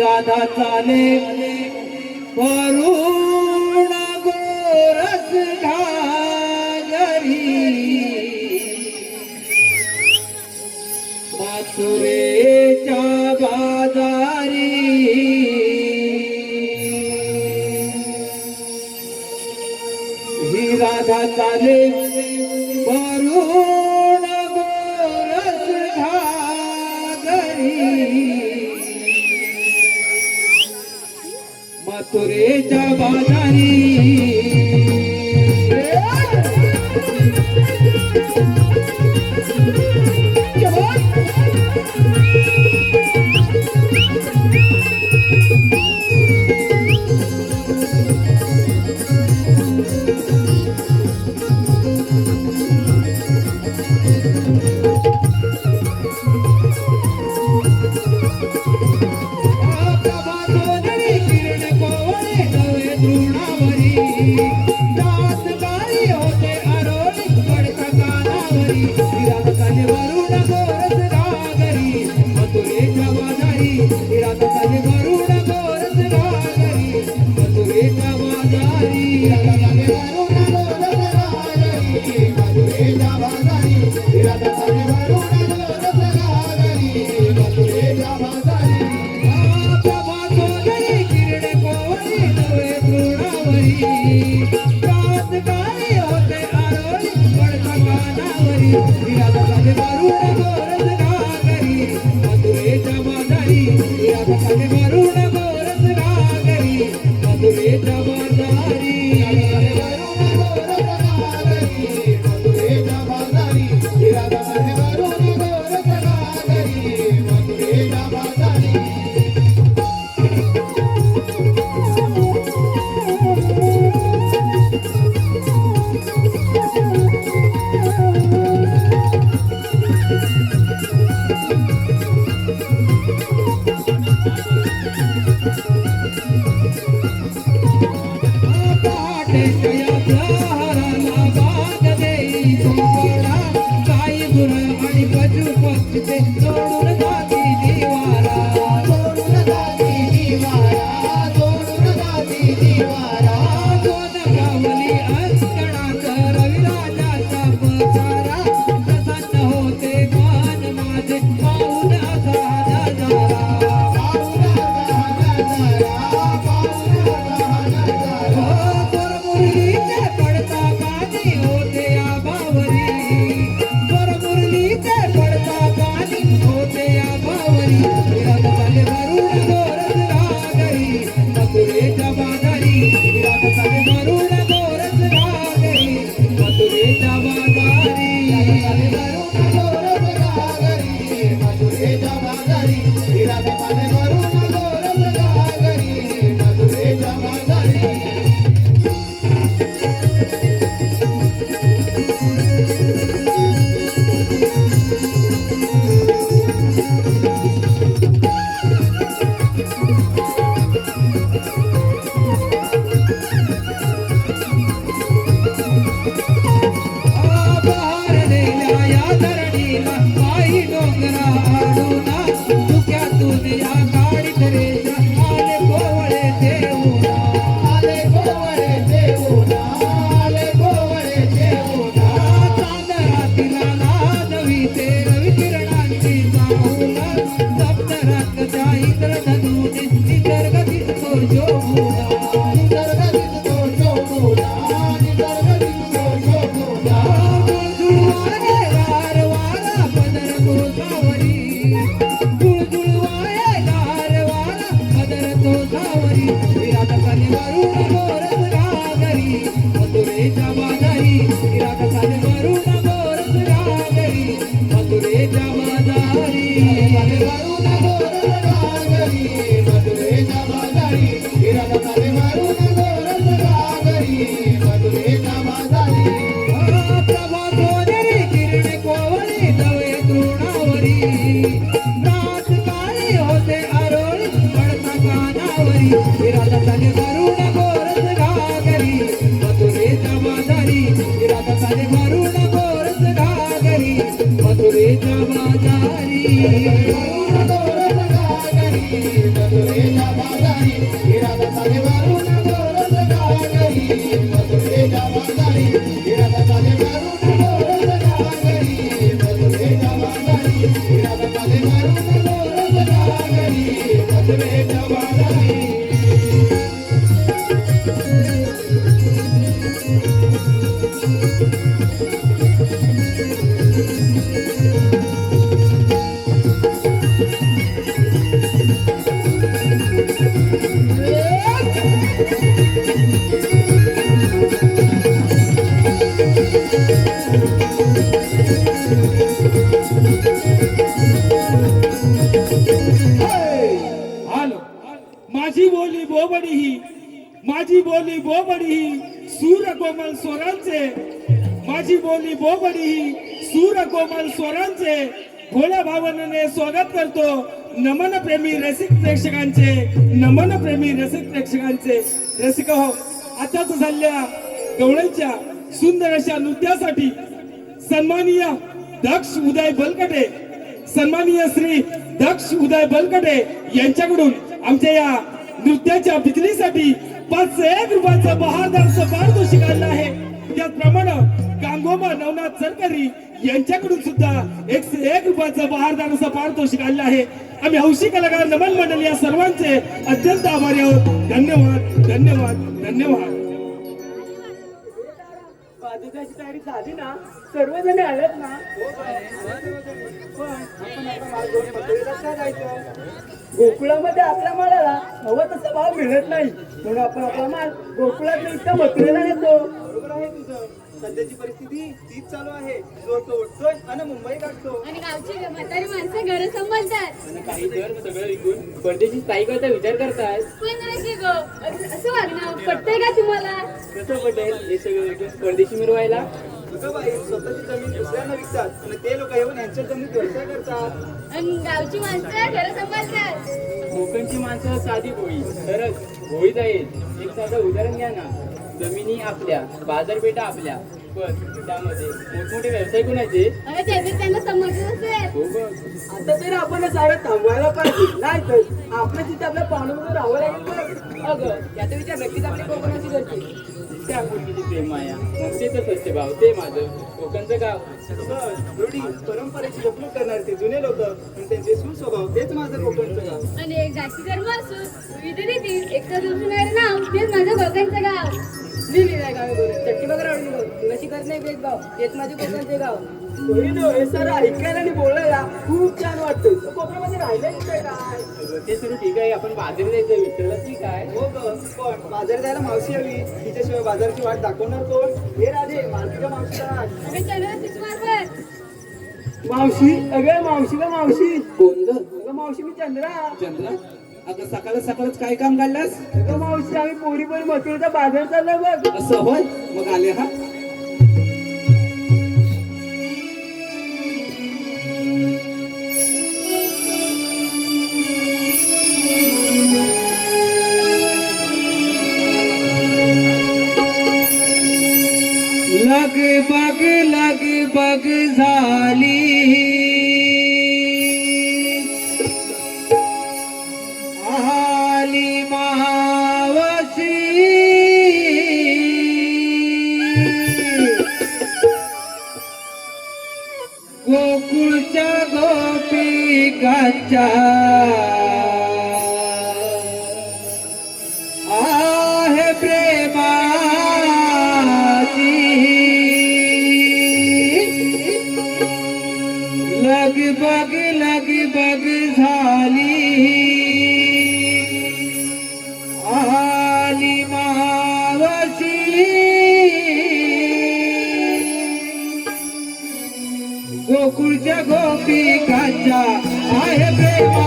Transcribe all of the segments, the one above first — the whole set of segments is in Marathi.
राधा चाले वरुण गोरस घागरी मथुरेच्या बाजारी ही राधा चाले वरुण गोरस घागरी मथुरेच्या बाजारी मथुरेच्या बाजारी कोमल स्वरांचे, माझी बोली बोबडी ही सूर कोमल स्वरांचे भोळ्या भावनेने स्वागत करतो. नमन प्रेमी रसिक प्रेक्षकांचे, नमन प्रेमी रसिक प्रेक्षकांचे. रसिक हो, आताच झालेल्या गवळीच्या सुंदर अशा नृत्यासाठी सन्माननीय दक्ष उदय बलकटे, सन्माननीय श्री दक्ष उदय बलकटे यांच्याकडून आमच्या या नृत्याच्या बिजलीसाठी 501 रुपयाचं बहादरचं पारितोषिक आलं आहे. त्याचप्रमाणे गांगोबा नवनाथ सरकारी यांच्याकडून सुद्धा 101 रुपयाचं बहारदाराचं पारितोषिक आलं आहे. आम्ही हौशी कलाकार नमन मंडळ या सर्वांचे अत्यंत आभारी आहोत. धन्यवाद, धन्यवाद, धन्यवाद. वादकाची तयारी झाली ना? सर्वजण आलेत ना? पण आपण आता माल घेऊन मथुरेला का जायचं? गोकुळामध्ये आपल्या मालाला हवं तसा भाव मिळत नाही, म्हणून आपण आपला माल गोकुळात इतका मथुरेला नेतो. बरोबर आहे तुझं. सध्याची परिस्थिती तीच चालू आहे. जो तो उठतोय आणि मुंबई गाठतो. आणि गावची म्हातारी माणसं घर सांभाळतात. आणि काही जर सगळं विकून परदेशी स्थायिकाचा विचार करतायत. पण नाही की गो, असं वागणं पटतंय का तुम्हाला? कसं पटेल हे सगळं विकून परदेशी मिरवायला? तुझं बाई स्वतःची जमीन दुसऱ्यांना विकतात आणि ते लोक येऊन यांच्या जमीन व्यवसाय करतात. आणि गावची माणसं घर सांभाळतात. कोकणची माणसं साधी भोळी, तरच भोळी जाईल. एक साधं उदाहरण घ्या ना. जमिनी आपल्या, बाजारपेठा आपल्या, पण त्यामध्ये मोठमोठे व्यवसाय कोणाचे? अरे ते बी त्यांना समजत असेल. हो बघ. आता तर आपण सारं थांबवायला पाहिजे, नाही तर आपल्या तिथे आपल्या पाहुण्यामध्ये राहावं लागेल. बघ अगं याचा विचार नक्कीच आपली कोकणाची करते. त्या मुलगीची प्रेम माया, ममतेचं सत्य भाव, ते माझं कोकणचं गाव. बस, रूढी परंपरेची जपणूक करणारे ते जुने लोक आणि त्यांचे सुस्वभाव, तेच माझं कोकणचं गाव. आणि एक जाती धर्म असो, विविध रीती एकता दर्शवणारे नाव, तेच माझं कोकणचं गाव. लिहिलेलं गाव चट्टी बघा आवडली तुलाशी करत नाही भेदभाव, तेच माझे कोकणचे गाव. हे सारं ऐकायला आणि बोलायला खूप छान वाटतं. तू कोकणामध्ये राहिलं काय? ते सुरू ठीक आहे, आपण बाजारी जायचं विचारलं की काय? हो ग, पण बाजार जायला मावशी हवी. तिच्याशिवाय बाजाराची वाट दाखवणार कोण? हे राधे, मालकीच्या मावशीला आण. अगं चला तिथमार्फत. मावशी, अगं मावशी ग मावशी. कोण ग? अगं मावशी, मी चंद्रा. चंद्रा, अगं सकाळ सकाळच काय काम काढलास? अगं मावशी, आम्ही पोरी पण मथुरेचा बाजार चालला बघ. असं होय, मग आले हा. लगबग झाली, आली मावशी. गोकुळच्या गोपिकांच्या आहे प्रेमाची. लगबग झाली, आली मावशी. गोकुळच्या गोपिकांच्या आहे प्रेमाची.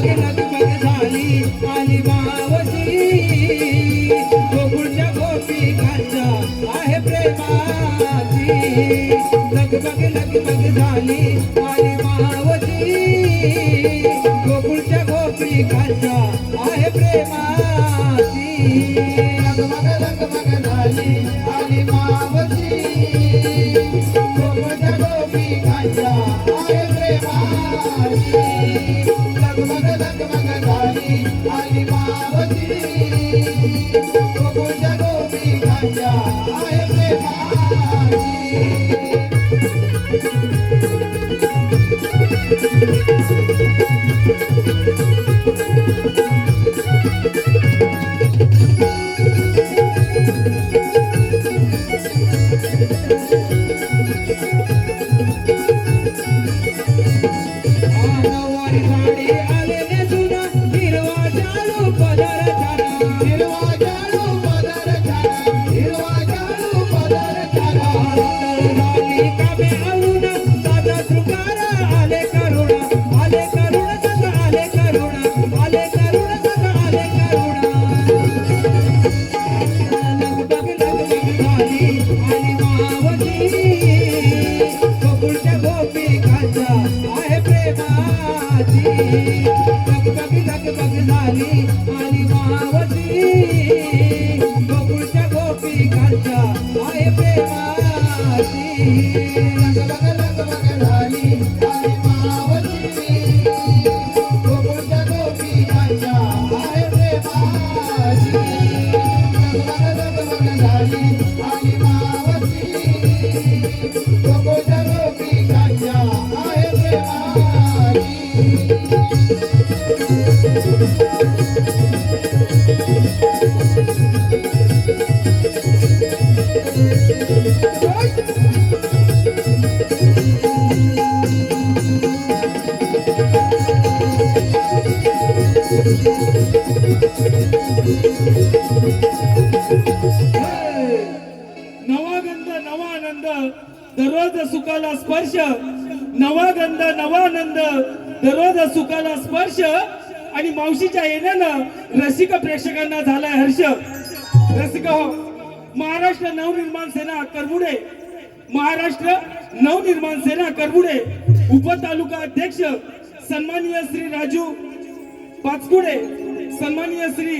लगबग झाली, आली मावशी. गोकुळच्या गोपिकांच्या आहे प्रेमाची. लगबग झाली, आली मावशी. गोकुळच्या गोपिकांच्या आहे प्रेमाची. लगबग झाली, आली मावशी. गोकुळच्या गोपिकांच्या आहे प्रेमाची. लगबग झाली, आली मावशी. गोकुळच्या गोपिकांच्या आहे प्रेमाची. नऊवारी साडी आले नेसून, माझ्या आहे प्रेमाची लगबग झाली आणि मावशी गोकुळच्या गोपी माझ्या आहे प्रेमाची लगबग झाली आणि मावशी गोकुळच्या गोपी माझ्या आहे प्रेमाची नवा गंध नवा आनंद दररोज सुखाला स्पर्श नवा गंध नवा आनंद दररोज सुखाला स्पर्श आणि मावशीच्या येण्यानं रसिक प्रेक्षकांना झालाय हर्ष. रसिक हो, महाराष्ट्र नवनिर्माण सेना करबुडे महाराष्ट्र नवनिर्माण सेना करबुडे उपतालुका अध्यक्ष सन्माननीय श्री राजू पाचकुडे सन्माननीय श्री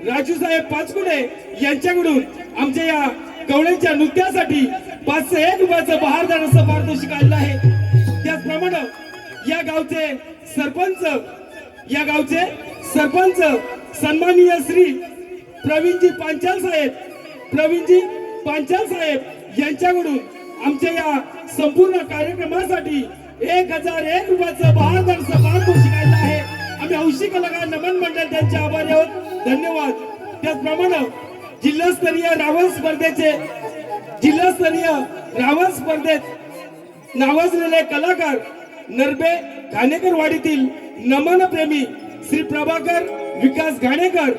राजू साहेब पाचकुडे यांच्याकडून आमच्या या गवळ्यांच्या नृत्यासाठी 501 रुपयाचं बहारदार असं पारितोषिक आलेलं आहे. त्याचप्रमाणे या गावचे सरपंच सन्माननीय श्री प्रवीणजी पांचाल साहेब यांच्याकडून आमच्या या संपूर्ण कार्यक्रमासाठी 1001 रुपयाचं बहारदार असं पारितोषिक आलेलं आहे. आम्ही हौशी कलाकार नमन मंडळ त्यांचे आभारी आहोत. धन्यवाद. त्याचप्रमाणे जिल्हास्तरीय रावण स्पर्धेत नावाजलेले कलाकार नरबे घाणेकर वाडीतील नमन प्रेमी श्री प्रभाकर विकास घाणेकर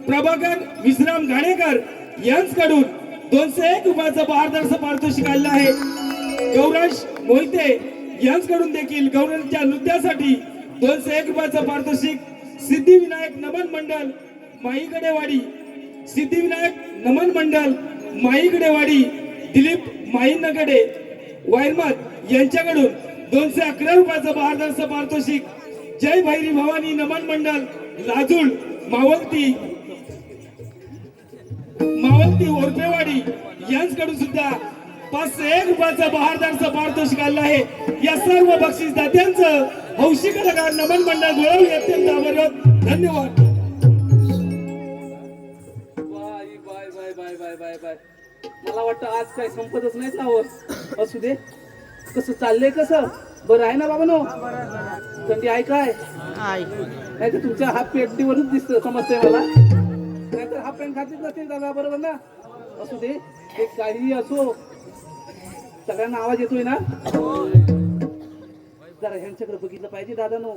प्रभाकर विश्राम घाणेकर यांच्याकडून 201 रुपयाचं बहारदार पारितोषिक आलेलं आहे. गौरांश मोहिते यांच्याकडून देखील गौरांच्या नृत्यासाठी 201 रुपयाचं पारितोषिक. सिद्धिविनायक नमन मंडल माईकडेवाडी दिलीप माईनगडे वायरमात यांच्याकडून 211 रुपयाचं बहारदार पारितोषिक. जय भैरी भवानी नमन मंडल लाजूळ मावळती ओरपेवाडी यांच्याकडून सुद्धा 501 रुपयाचं बहारदार पारितोषिक आलं आहे. या सर्व बक्षीस दात्यांचं हौशी कलाकार नमन मंडळ गोळवली अत्यंत आभारी आहोत. धन्यवाद. बाय मला वाटतं आज काय संपतच नाहीत ना हो. असू दे. कसं चाललंय कसं बरं आहे ना बाबा नो थंडी आहे काय नाही तर तुमच्या हाफ पेटीवरच दिसत समजतंय मला. नाहीतर हाफ पॅन्ट घातलीच नसतील दादा बरोबर ना. असू दे ते काहीही असो सगळ्यांना आवाज येतोय ना. जरा ह्यांच्याकडे बघितलं पाहिजे दादा नो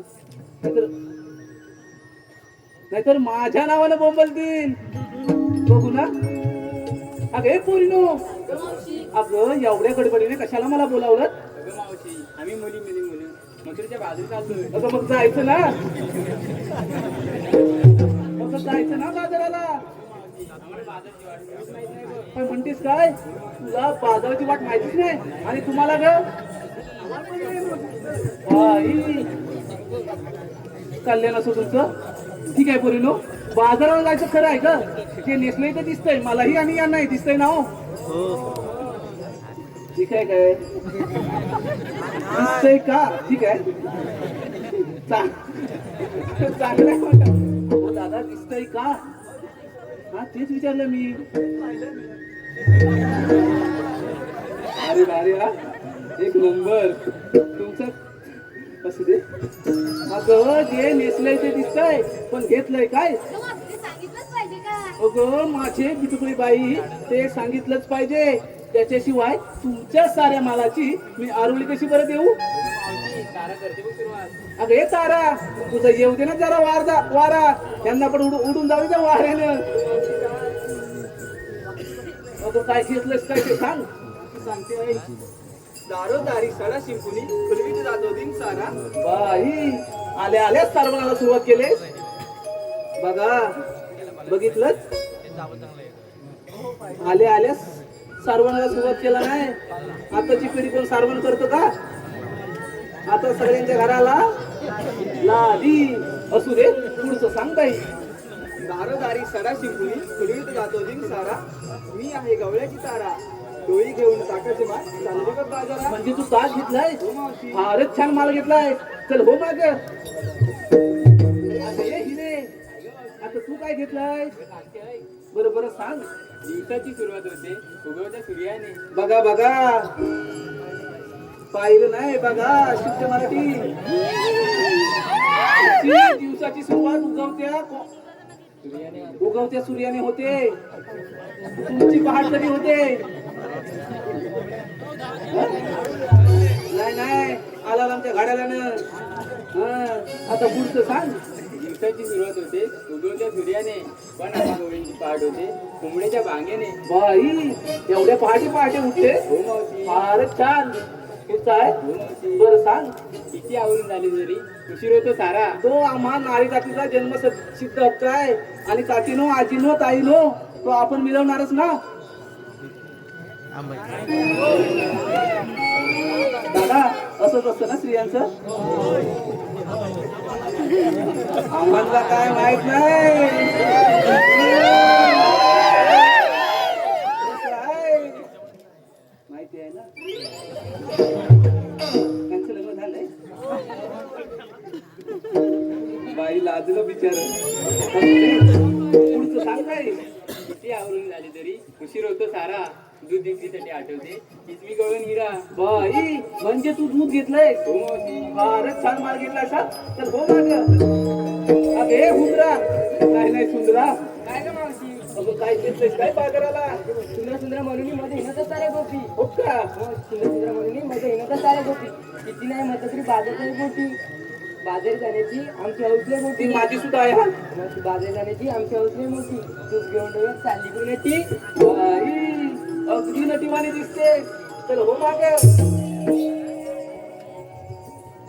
नाहीतर माझ्या नावानं बोंबलतील. बघू ना. अगे पोरीनो अगं एवढ्या गडबडीने कशाला मला बोलावलं. मावशी आम्ही मुली मथुरेच्या बाजूला चाललोय. अगं मग जायचं ना बाजाराला. काय म्हणतेस काय तुला बाजाराची वाट माहितीच नाही आणि तुम्हाला ग कल्याण असं तुमचं. ठीक आहे पोरीनो बाजाराला जायचं खरं आहे का. ते नेसलंय तर दिसतंय मलाही आणि यांनाही दिसतंय ना हो. ठीक आहे काय दिसतंय का. ठीक आहे चांगलं हो दादा दिसतंय का. हा तेच विचारलं मी. अरे हा एक नंबर तुमचं. असू दे अगं जे नेसलंय ते दिसतंय पण घेतलंय काय. अगं माझे बिटुकडी बाई ते सांगितलंच पाहिजे. त्याच्याशिवाय तुमच्या साऱ्या मालाची मी आरोळी कशी बरं देऊ. अगं हे तारा तुझं येऊ दे ना जरा वारा यांना पण उडून जाऊ दे वाऱ्यानं. अगं काय घेतलंस काय ते सांग. सांगते दारोदारी सडा शिंपुनी फुलवीत जातो दिन सारा. बाई आल्याच सारवणाला सुरुवात केले. बघा बघितलं आल्यास सारवणाला सुरुवात केला नाही. आताची पिढी कोण सारवण करतो का. आता सगळ्यांच्या घराला लादी. असू दे पुढचं सांग बाई. दारोदारी सडा शिंपुली सुरळीत जातो जिंक सारा मी आहे गवळ्याची तारा डोळी घेऊन टाकायचे माल चालले का बाजारात म्हणजे तू तास घेतलाय हो मावशी फारच छान माल घेतलाय चल हो माग हिरे आता तू काय घेतलाय बरं बरं सांग दिवसाची सुरुवात होते उगवत्या सूर्याने बघा बघा पाहिलं नाही बघा शुद्ध मराठी दिवसाची सुरुवात उगवत्या सूर्याने होते तुमची पहाट कधी होते नाही नाही आला आमच्या गाड्याला आता पुढचं सांग दिवसाची सुरुवात होते उगवत्या सूर्याने पण गवळींची पहाट होते कोंबड्याच्या भांगेने बाई एवढ्या पहाटे पहाटे उठते हो मावशी फारच छान पुढचं आहे हो मावशी बरं सांग किती आवरून झाली जरी उशीर होतो सारा तो आम्हा नारी जातीचा जन्म सिद्ध हक्क आहे आणि काकीनो आजीनो ताईनो तो आपण मिळवणारच ना दादा असंच असतं ना स्त्रियांचं आम्हाला काय माहित नाही कसं आहे? माहिती आहे ना त्यांचं लग्न झालंय बाई लाजलं बिचार पुढचं सांग काय किती आवरून झाली तरी उशीर होतो सारा दूध विक्रीसाठी आठवते किसमी गवळण हिरा बाई म्हणजे तू दूध घेतलंय हो मावशी फारच छान माल घेतलाय सा तर हो माग अगे हुंदरा नाही नाही सुंदरा काय ग मावशी अगं काय घेतलंयस काय बाजाराला सुंदर सुंदर म्हणून मध्ये हिनतच सारे गोपी हो का सुंदर सुंदर म्हणून मध्ये हिनतच सारे गोपी किती नाही म्हटलं तरी बाजारची गोपी बाजारी जाण्याची आमची हौसले ती मोठी माझी सुद्धा आहे हा बाजारी जाण्याची आमची हौसले मोठी तूच घेऊन डोळ्यात चालली पुण्याची बाई अगदी नटीवाणी दिसते तर हो माग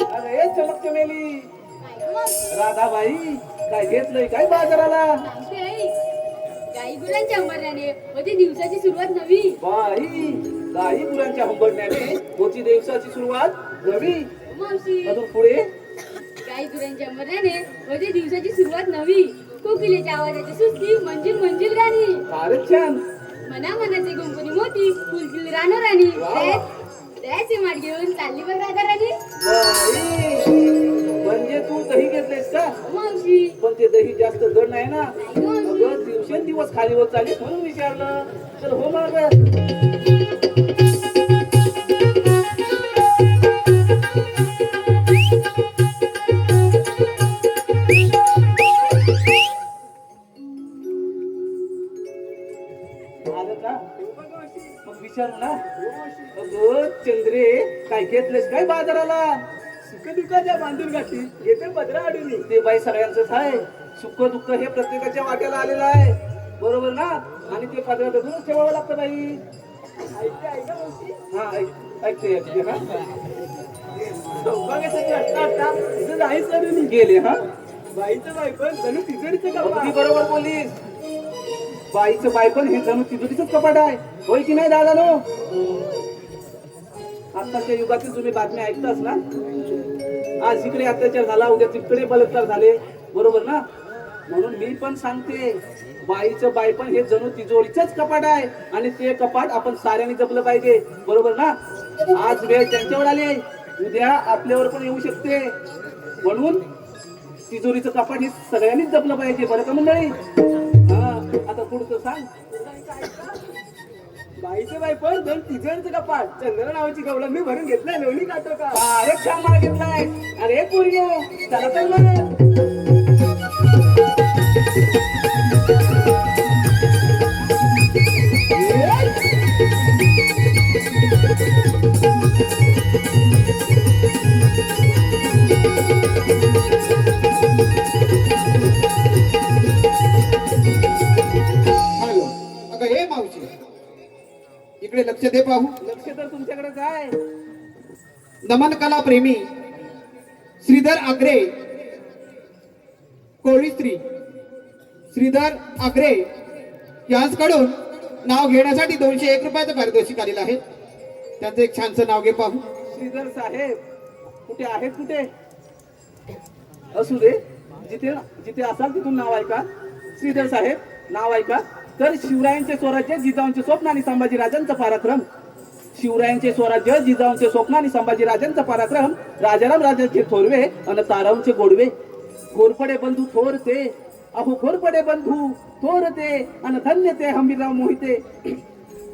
अरे चमक चमेली राधाबाई काय घेतलंय काय बाजाराला गाई गुरांच्या अंबरण्याने होती दिवसाची सुरुवात नवी बाई गाई गुरांच्या हंबरण्याने होती दिवसाची सुरुवात नवी मावशी अजून पुढे गाई गुरांच्या अंबरण्याने होती दिवसाची सुरुवात नवी कोकिलेच्या आवाजाची सुस्ती मंजिल मंजिल गाणी फारच छान मना मनाचे गुंफणी मोती फुलफिल रानो राणी द्यायचे माठ घेऊन चालली बघ राधा राणी बाई म्हणजे तू दही घेतलेस का मावशी पण ते दही जास्त जड नाही ना नाही मावशी अगं दिवसेंदिवस खाली होत चालली म्हणून विचारलं तर हो माग आलं का मग विचारू ना अगं चंद्रे काय घेतलेस काय बाजाराला सुख दुःखाच्या बांधून गाठी येते पदरा अडून ते बाई सगळ्यांचंच आहे सुख दुःख हे प्रत्येकाच्या वाट्याला आलेलं आहे बरोबर ना आणि ते पदरातूनच ठेवावं लागतं बाई ऐकते ऐका मावशी हा ऐकते हा सौभाग्यासाठी अट्टा तिचं जायच अडून गेले हा बाईचं बायपण जणू तिजडीचं अगदी कपा बरोबर बोललीस बाईचं बायपण हे जणू तिजोरीचंच कपाट आहे होय की नाही दादा नो आत्ताच्या युगातील तुम्ही बातम्या ऐकताच ना आज इकडे अत्याचार झाला उद्या तिकडे बलात्कार झाले बरोबर ना म्हणून मी पण सांगते बाईचं बायपण हे जणू तिजोरीचंच कपाट आहे आणि ते कपाट आपण साऱ्यांनी जपलं पाहिजे बरोबर ना आज वेळ त्यांच्यावर आली उद्या आपल्यावर पण येऊ शकते म्हणून तिजोरीचं कपाट हे सगळ्यांनीच जपलं पाहिजे बरं का मंडळी हा आता पुढचं सांग बाईचं बायपण जण तिजडीचं कपाट चंद्र नावाची गवळण मी भरून घेतलंय लोणी काढतो का अरे छान माल घेतलाय अरे पोरगे चला तर मग हॅलो अगं हे मावशी इकडे लक्ष दे पाहू लक्ष तर तुमच्याकडेच आहे नमन कला प्रेमी श्रीधर आग्रे कोळी स्त्री श्रीधर आग्रे यांच्याकडून नाव घेण्यासाठी 201 रुपयाचं पारितोषिक आलेलं आहे त्यांचं एक छानसं नाव घे पाहू श्रीधर साहेब कुठे आहेत कुठे असू दे जिथे जिथे असाल तिथून नाव ऐका श्रीधर साहेब नाव ऐका. तर शिवरायांचे स्वराज्य जिजाऊंचे स्वप्न आणि संभाजीराजांचा पराक्रम. शिवरायांचे स्वराज्य जिजाऊंचे स्वप्न आणि संभाजीराजांचा पराक्रम. राजाराम राजांचे थोरवे आणि ताराऊंचे गोडवे. घोरपडे बंधू थोर ते, अहो घोरपडे बंधू थोर ते आणि धन्य ते हंबीरराव मोहिते.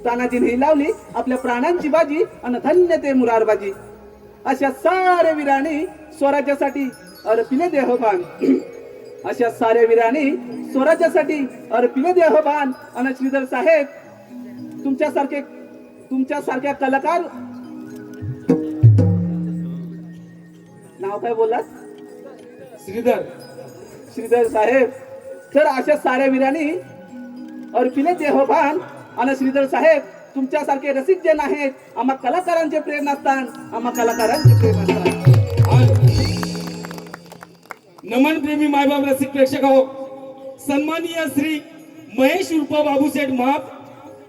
तानाजीने लावली आपल्या प्राणांची बाजी आणि धन्य ते मुरारबाजी. अशा साऱ्या वीरांनी स्वराज्यासाठी अर्पिले देहभान. अशा साऱ्या वीरांनी स्वराज्यासाठी अर्पिले देहभान. आणि श्रीधर साहेब तुमच्यासारख्या कलाकार, नाव काय बोललात? श्रीधर साहेब. तर अशा साऱ्या वीरांनी अर्पिले देहभान. आणि श्रीधर साहेब तुमच्यासारखे रसिक जन आहेत. आम्हा कलाकारांचे प्रेरणास्थान, आम्हा कलाकारांचे प्रेरणास्थान. नमन प्रेमी मायबाप रसिक प्रेक्षक हो, सन्माननीय श्री महेश उर्फ बाबूसेठ महाप,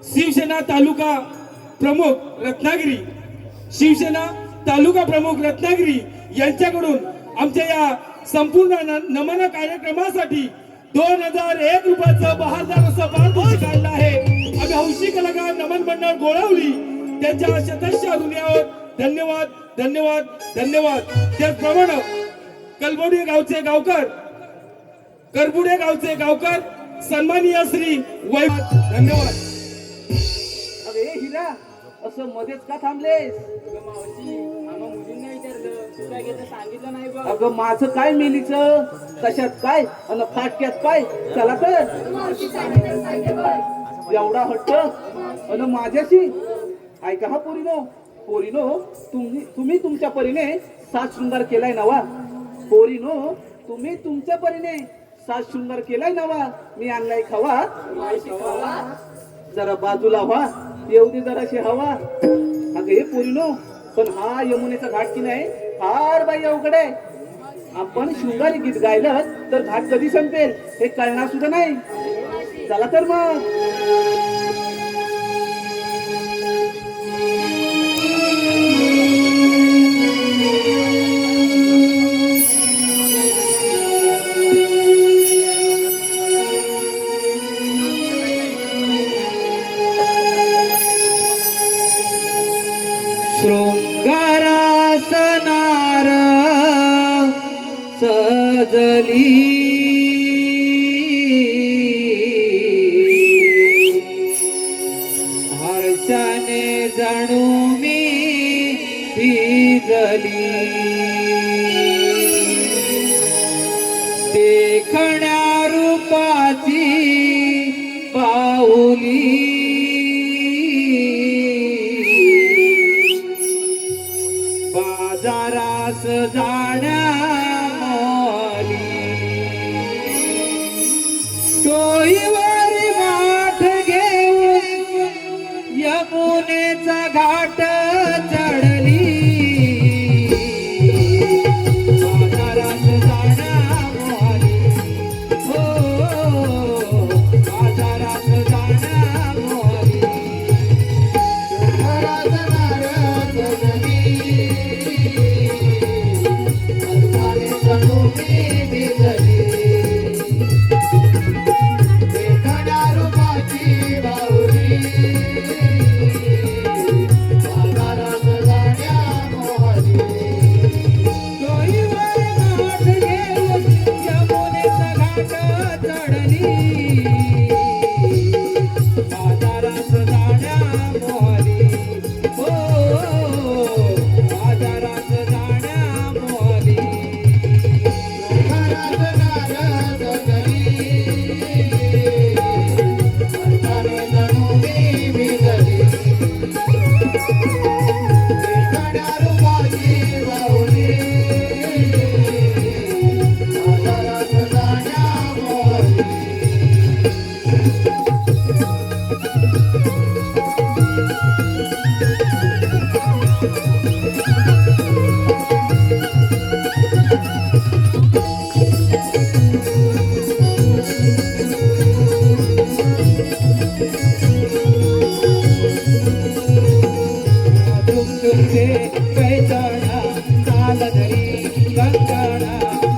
शिवसेना तालुका प्रमुख रत्नागिरी, शिवसेना तालुका प्रमुख रत्नागिरी यांच्याकडून आमच्या या संपूर्ण नमन कार्यक्रमासाठी 2001 रुपयाचं बहारदार असं पारितोषिक काढलं आहे. आम्ही हौशी कलाकार नमन मंडळ गोळवली त्यांच्या शतश ऋणावर धन्यवाद धन्यवाद धन्यवाद. त्याचप्रमाणे करबुडे गावचे गावकर सन्माननीय श्री धन्यवाद. अरे हिरा, असं मध्येच का थांबलेस? मावशी आम्हा मुलींना विचारलं, तू काय घेतलं सांगितलं नाही बघ. अगं माझं काय मेलीचं, कशात काय आणि फाटक्यात काय. चला तर एवढा हट्ट आणि माझ्याशी. ऐका हा पोरीनो, तुम्ही तुमच्या परीने सात शृंगार केलाय नवा. पोरीनो, तुम्ही तुमच्या परीने सात शृंगार केलाय नवा. मी आणलाय खवा, जरा बाजूला व्हा, येऊ दे जराशी हवा. अगं हे पोरीनो, पण हा यमुनेचा घाट की नाही फार बाई अवघड आहे. आपण शृंगारी गीत गायलं तर घाट कधी संपेल हे कळणार सुद्धा नाही. चला तर मग. शृंगारासनार सजली हर्षाने जणू मी भिजली. देखण्या रूपाची पाहुली बाजारास जाण्या टोईवर माठ घेऊन यमुनेचा घाट चढली. बाजारात जाण्यावाली हो, बाजारात जाण्यावाली. शृंगारात नारळ सजली, हर्षाने जणू मी भिजली.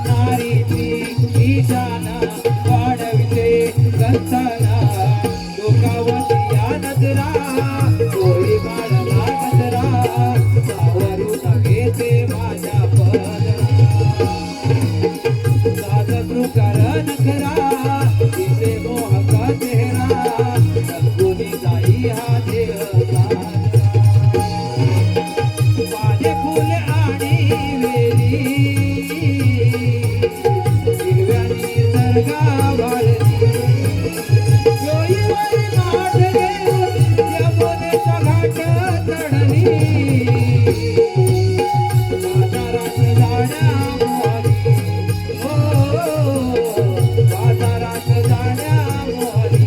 नारीची ईशाना वाढविते गजरा डोळी काढला गजरा सावरून घेते माझ्या पदरा साजू करण करा तिचे मोहका चेहरा रंगोली जाई हा देह माझे फुल आणि वेली हिरव्यानी सरगा वाळली डोईवर माठ घेऊन यमुनेचा घाट चढली बाजारात जाण्यामुळी बाजारात जाण्यामुळी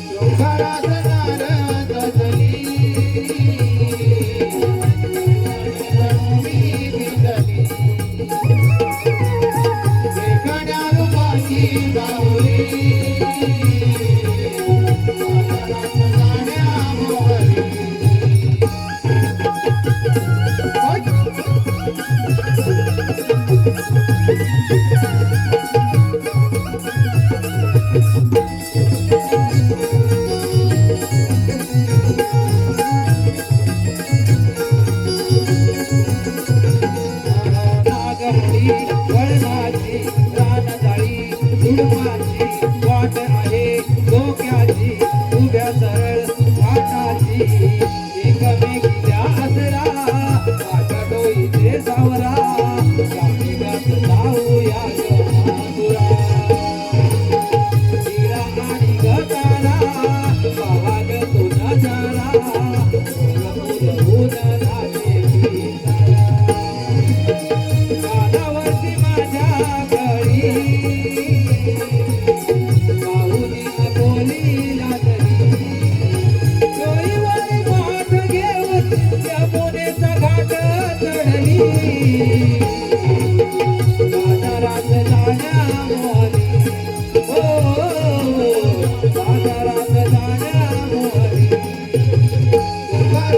शोभारात नारद गजली नागमोडी वळणाची रानजाळी झुडपाची वाट आहे डोक्याची उभ्या सरळ घाटाची एकमेकीच्या आसरा माझ्या डोईचे सावरा गात जाऊया माथुरा हिरा आणि गतारा बाबा ग तो नजारा फुल लागे कानावरती माझ्या गळी पाहुणी बोली लागली डोईवर माठ घेऊन यमुनेचा घाट चढली बाजारात जाण्यामुळी बाजारात जाण्यामुळी बाजारात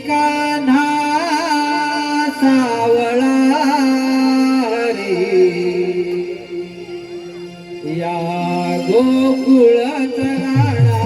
कान्हा सावळा रे या गोकुळात राणा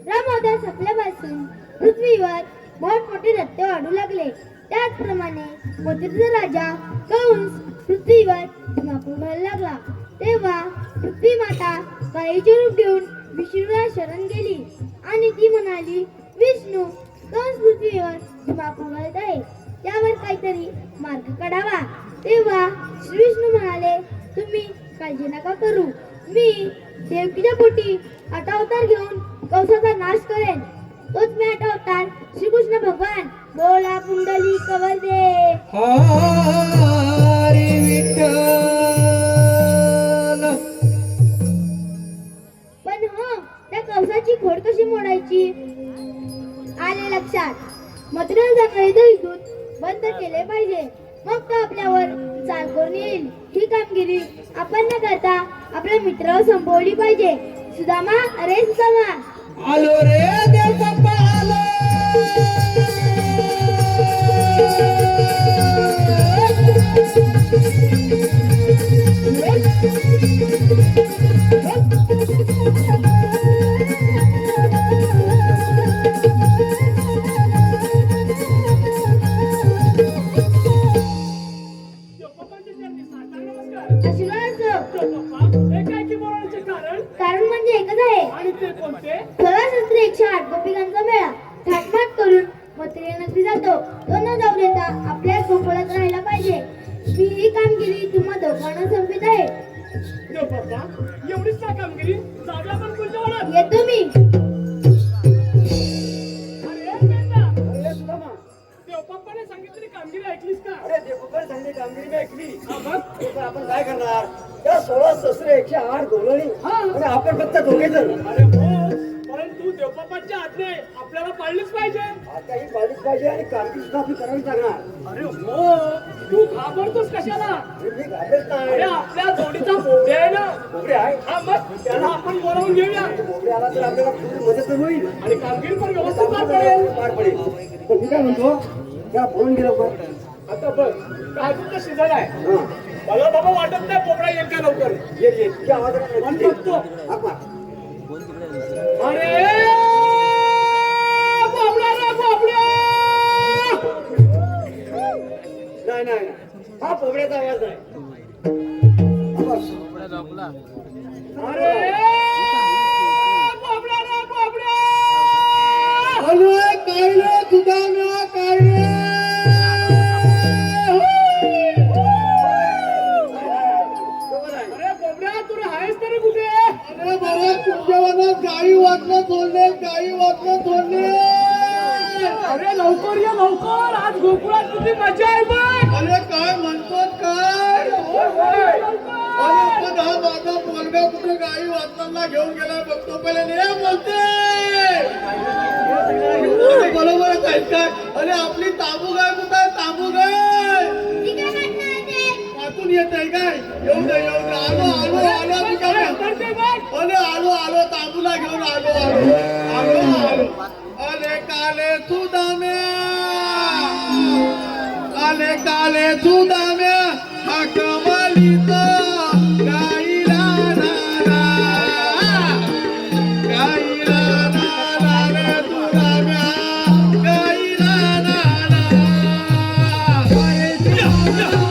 रामोदय संपल्यापासून पृथ्वीवर मोठमोठे रस्ते वाढू लागले. त्याचप्रमाणे मथुरेचा राजा कंस पृथ्वीवर धुमाकूळ घालू लागला. तेव्हा पृथ्वी माता गायीचे रूप घेऊन विष्णूला शरण गेली आणि ती म्हणाली, विष्णू, कंस पृथ्वीवर धुमाकूळ घालत आहे, त्यावर काहीतरी मार्ग काढावा. तेव्हा श्री विष्णू म्हणाले, तुम्ही काळजी नका करू, मी देवकीच्या पोटी 8 अवतार घेऊन कंसाचा नाश करेन. तोच मी 8 अवतार श्रीकृष्ण भगवान. बोला पुंडली कवरदे हरी विठ्ठल. पण त्या कंसाची खोड कशी मोडायची? आले लक्षात. मथुरेला जाणारे दूत बंद केले पाहिजे, मग तो आपल्यावर चाल करून येईल. ही कामगिरी आपण न करता आपल्या मित्रावर संपवली पाहिजे. सुदामा, अरे सुदामा, आलो रे देव बाप्पा आलो. आशीर्वाद असो. कारण म्हणजे एकच आहे. आणि ते कोणते? 16 108 गोपिकांचा मेळा थाटमाट करून मथुरे नगरी जातो. तो न जाऊ देता आपल्या गोकुळात राहायला पाहिजे. मी ही कामगिरी तुम्हा दोघांना संपित आहे. देव बाप्पा एवढीच ना कामगिरी जाऊया आपण पुढच्या वरात. येतो मी. अरे बेटा, अरे सुदामा, देव बाप्पाने सांगितलेली कामगिरी ऐकलीस का? अरे देवबापाने सांगितली कामगिरी मी ऐकली. हा बघ. तर आपण काय करणार? त्या 16 शस्त्र 108 गोळणी आणि आपण फक्त दोघे जण. अरे हो, परंतु देवबापाची आज्ञा आहे, आपल्याला पाळलीच पाहिजे. आता ही पाळलीच पाहिजे आणि कामगिरी सुद्धा आपली करावी लागणार. अरे हो, तू घाबरतोस कशाला? अरे मी घाबरत अरे नाही. आपल्या जोडीचा बोबडे आहे ना, बोबडे आहे. हा मग त्याला आपण बोलावून घेऊया बोबडे आला तर आपल्याला थोडी मदत तर होईल. आणि कामगिरी पण व्यवस्थित पार पडेल. पार पडेल. पण मी काय म्हणतो, त्या फोन गेला पण. आता बघ, काजूचा सीझन आहे. हा. मला बाबा वाटत नाही पोपडा येईल का लवकर. ये ये. इतक्या आवाजाने आणि येते. बघतो. हाक मार. अरे बोबड्या रे बोबड्या. नाही नाही नाही. हा बोबड्याचा आवाज आहे. अरे बोबड्या रे बोबड्या. अरे काय रे सुदाम्या, काय रे? अरे बोबड्या, तू आहेस तरी कुठे? अरे बाबा तुमच्या मनात गाई वाटणं सोडले, गाई वाटणं सोडले. अरे लवकर या लवकर, आज गोकुळात किती मजा आहे बघ. अरे काय म्हणतो काय? अरे पण हा माझा मुलगा कुठे गाई वाचताना घेऊन गेला बघतो पहिले नाही बोलते. अरे बरोबरच आहे काय? अरे आपली ताबू गाय कुठे आहे? ताबू गाय तिकडे वाटणं आहे ते. वाचून येत आहे काय? येऊ दे येऊ दे. आलो आलो आलो तुझ्या. अरे आलो आलो तांबूला घेऊन आलो आलो आलो आलो. अरे काले सुदाम्या, आले काले सुदाम्या, हा कमालीचा गाईला नाला, गाईला नाला रे सुदाम्या, गाईला नाला. गाईला नाला.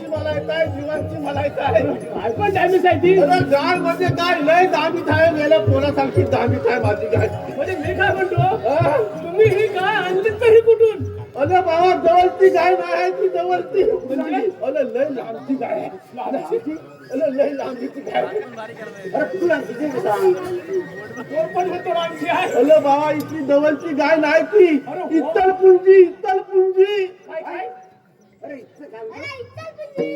गायची मला येत आहे जीवांची मला येत आहे काय पण टायमिंग आहे ती अरे गाय म्हणजे काय लय दाबीत आहे मेल्या पोरासारखी दाबीत आहे माझी गाय म्हणजे मी काय म्हणतो हा? तुम्ही ही काय आणली तरी कुठून अरे बाबा जवळची गाय नाही आहे ती जवळची अरे लय लांबची गाय आहे अरे लय लांबीची गाय आहे. अरे कुठून आणली ते सांग कोण पण म्हणतो आमची आहे अरे बाबा इतकी जवळची गाय नाही ती अरे, इत्तलपुंजी इत्तलपुंजी काय काय अरे इथं काय अरे इच्छा कुठली?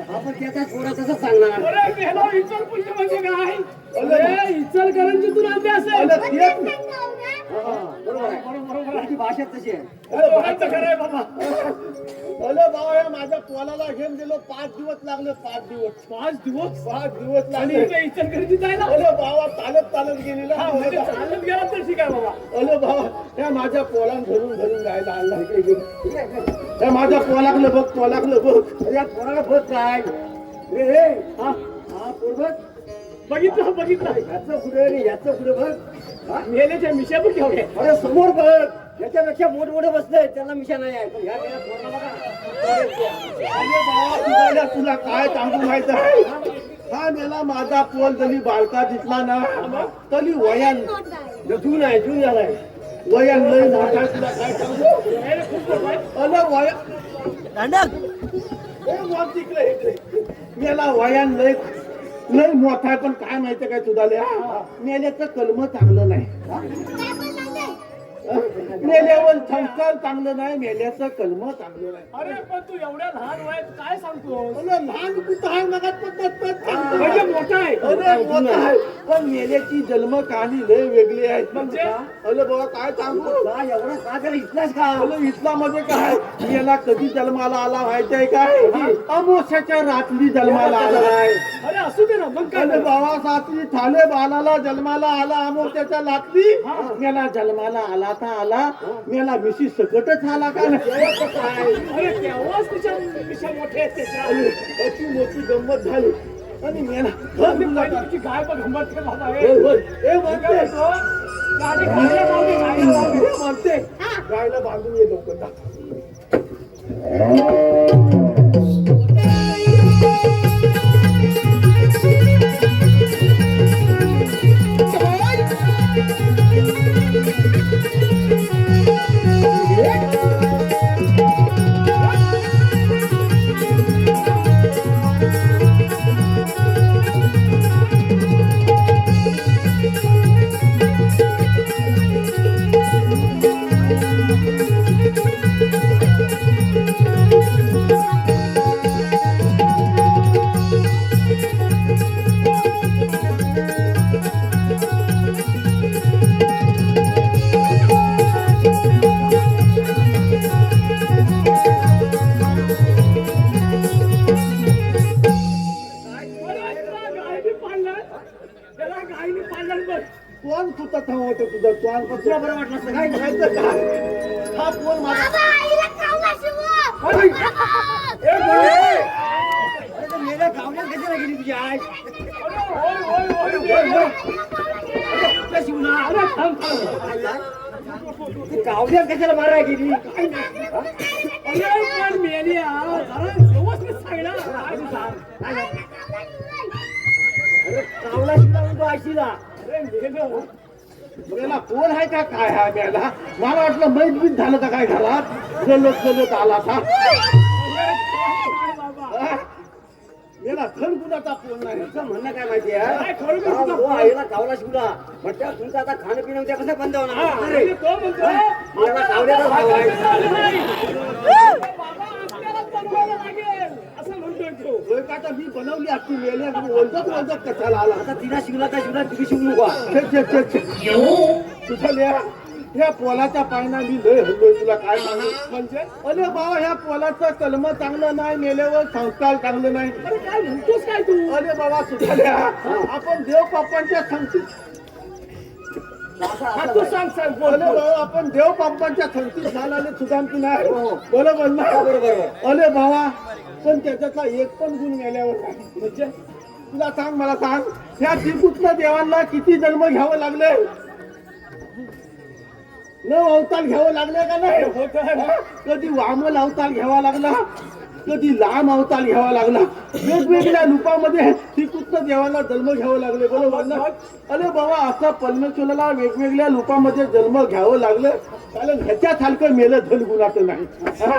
आपण त्याचा थोडा तसं सांगणार अरे मेलो इचलकरंजी म्हणजे काय अरे इचलकरंजीतून आणली असेल अरे तेच काय नाव गं? बरोबर आहे बरोबर आहे. ती भाषा तशी आहे अरे दोघांचं खरं आहे बाबा अरे बाबा या माझ्या पोलाला घेऊन गेलो 5 दिवस लागले 5 दिवस 5 दिवस 5 दिवस आणि लागले इथे इचलकरंजी जायला अरे बाबा चालत गेलेला हा, म्हणजे चालत गेला तर ठीक आहे बाबा अरे बाबा त्या माझ्या पोलान धरून गायला आणला इकडे गेलो त्या माझ्या पोलाकलं बघ अरे या पोराला बघ काय रे हा हा पूर्वज बघितलं याचं पुढे रे याचं पुढे बघ हा? मेलेच्या मिशा पण ठेवले अरे समोर बघ याच्यापेक्षा मोठमोठे बसले त्यांना मिशा नाही आहे पण ह्या मेल्या पोराला बघा अरे बाबा तुला तुला काय सांगू माहित आहे हा मेला माझा पोल जरी बाळका दिसला ना तरी वयान जून झालाय वयान लय मोठा आहे, तुला काय सांगू अरे वया ए, वर तिकडे इकडे मेला वयान लय मोठा आहे पण काय माहितीये काय तुला मेल्याचं कलम चांगलं नाही काय बोलला ते? मेल्यावर संस्कार चांगलं नाही मेल्याचं कलम चांगलं नाही अरे पण तू एवढ्या लहान वयात काय सांगतो अरे लहान कुठं आहे मगात म्हणजे मोठा आहे अरे मोठा आहे पण मेल्याची जन्म कहाणी लय वेगळी आहे म्हणजे? अरे बाबा काय सांगू का एवढा का त्याला इथलाच का अरे इस्लामध्ये काय मेला कधी जन्माला आला माहितीये काय अमावस्याच्या रात्री जन्माला आलाय अरे असू दे ना मग काय अरे बाबा सात्री ठाणे बालाला जन्माला आला अमावस्याच्या रात्री मेला जन्माला आला तर आला मेला मिशी सकटच आला का नाही अरे तेव्हाच तिच्या मिशा मोठे आहेत त्याच्या अरे, अशी मोठी गंमत झाली आणि मेला आणि पहिलीची गाय बघ गंमत केला बाबा ए, होय. ए, म्हणते. गाडी गायला लावली, गायला लावली. ए, म्हणते. गायला बांधून ये लवकर जा. त्याला गायने पाळलं बघ कोण तुझं थांबवत तुझं कोण तुला बरं वाटलं असतं काय माहिती का हा फोन माझा बाबा, आईला खाऊ घालू. अरे, ए, बोले. अरे तर मेल्या गावण्यात कशाला गेली तुझी आई कुठल्या शिवना अरे थांब ती गावण्यात कशाला मारायला गेली अरे पण मेली जरा व्यवस्थित सांगणार काय तू सांग अरे कावला शिवला म्हणतो आशीला अरे मेलं मेला कोण आहे का काय हा मेला मला वाटलं मैत बीत झालं का काय घरात गलत आला था बाबा मेला खन कुणाचा फोन नाही तुमचं म्हणणं काय माहिती काय आहे खरोखर तुझा तो आईला कावला शिवला म्हटलं तुमचं आता खाणं पिणं उद्या कसं बंद होणार अरे म्हणजे तो म्हणतो मला कावल्याचा भाव आहे. बाबा आपल्याला बनवायला लागेल असं म्हणतोय तो होय का आता मी बनवली असती मेल्या ओळखत कशाला आला आता तिला शिवला तर शिवला तुम्ही शिवू नका तुझ्या लिहा ह्या पोलाच्या पायना मी लय हल्लोय तुला काय सांगू म्हणजे अरे बाबा ह्या पोलाचं कलम चांगलं नाही मेल्यावर संस्कार चांगलं नाही अरे काय म्हणतोस काय तू अरे बाबा सुधारल्या आपण देव बाप्पांच्या संगतीत हा, तू सांग सांग बोल अरे बाबा आपण देव बाप्पांच्या संगतीत झाल्याने सुधांती नाही बरोबर ना बरोबर अरे बाबा पण त्याच्यातला एक पण गुण मेल्यावर नाही म्हणजे तुला सांग मला सांग ह्या श्रीकृष्ण देवांना किती जन्म घ्यावं लागले 9 अवतार घ्यावं लागले का नाही कधी वामन अवतार घ्यावा लागला कधी लांब अवतार घ्यावा लागला, वेगवेगळ्या रूपामध्ये श्रीकृष्ण देवाला जन्म घ्यावं लागले. बरोबर ना? अरे बाबा, असा परमेश्वराला वेगवेगळ्या रूपामध्ये जन्म घ्यावं लागलं, कारण ह्याच्यासारखं मेलं धन गुणाचं नाही. हा?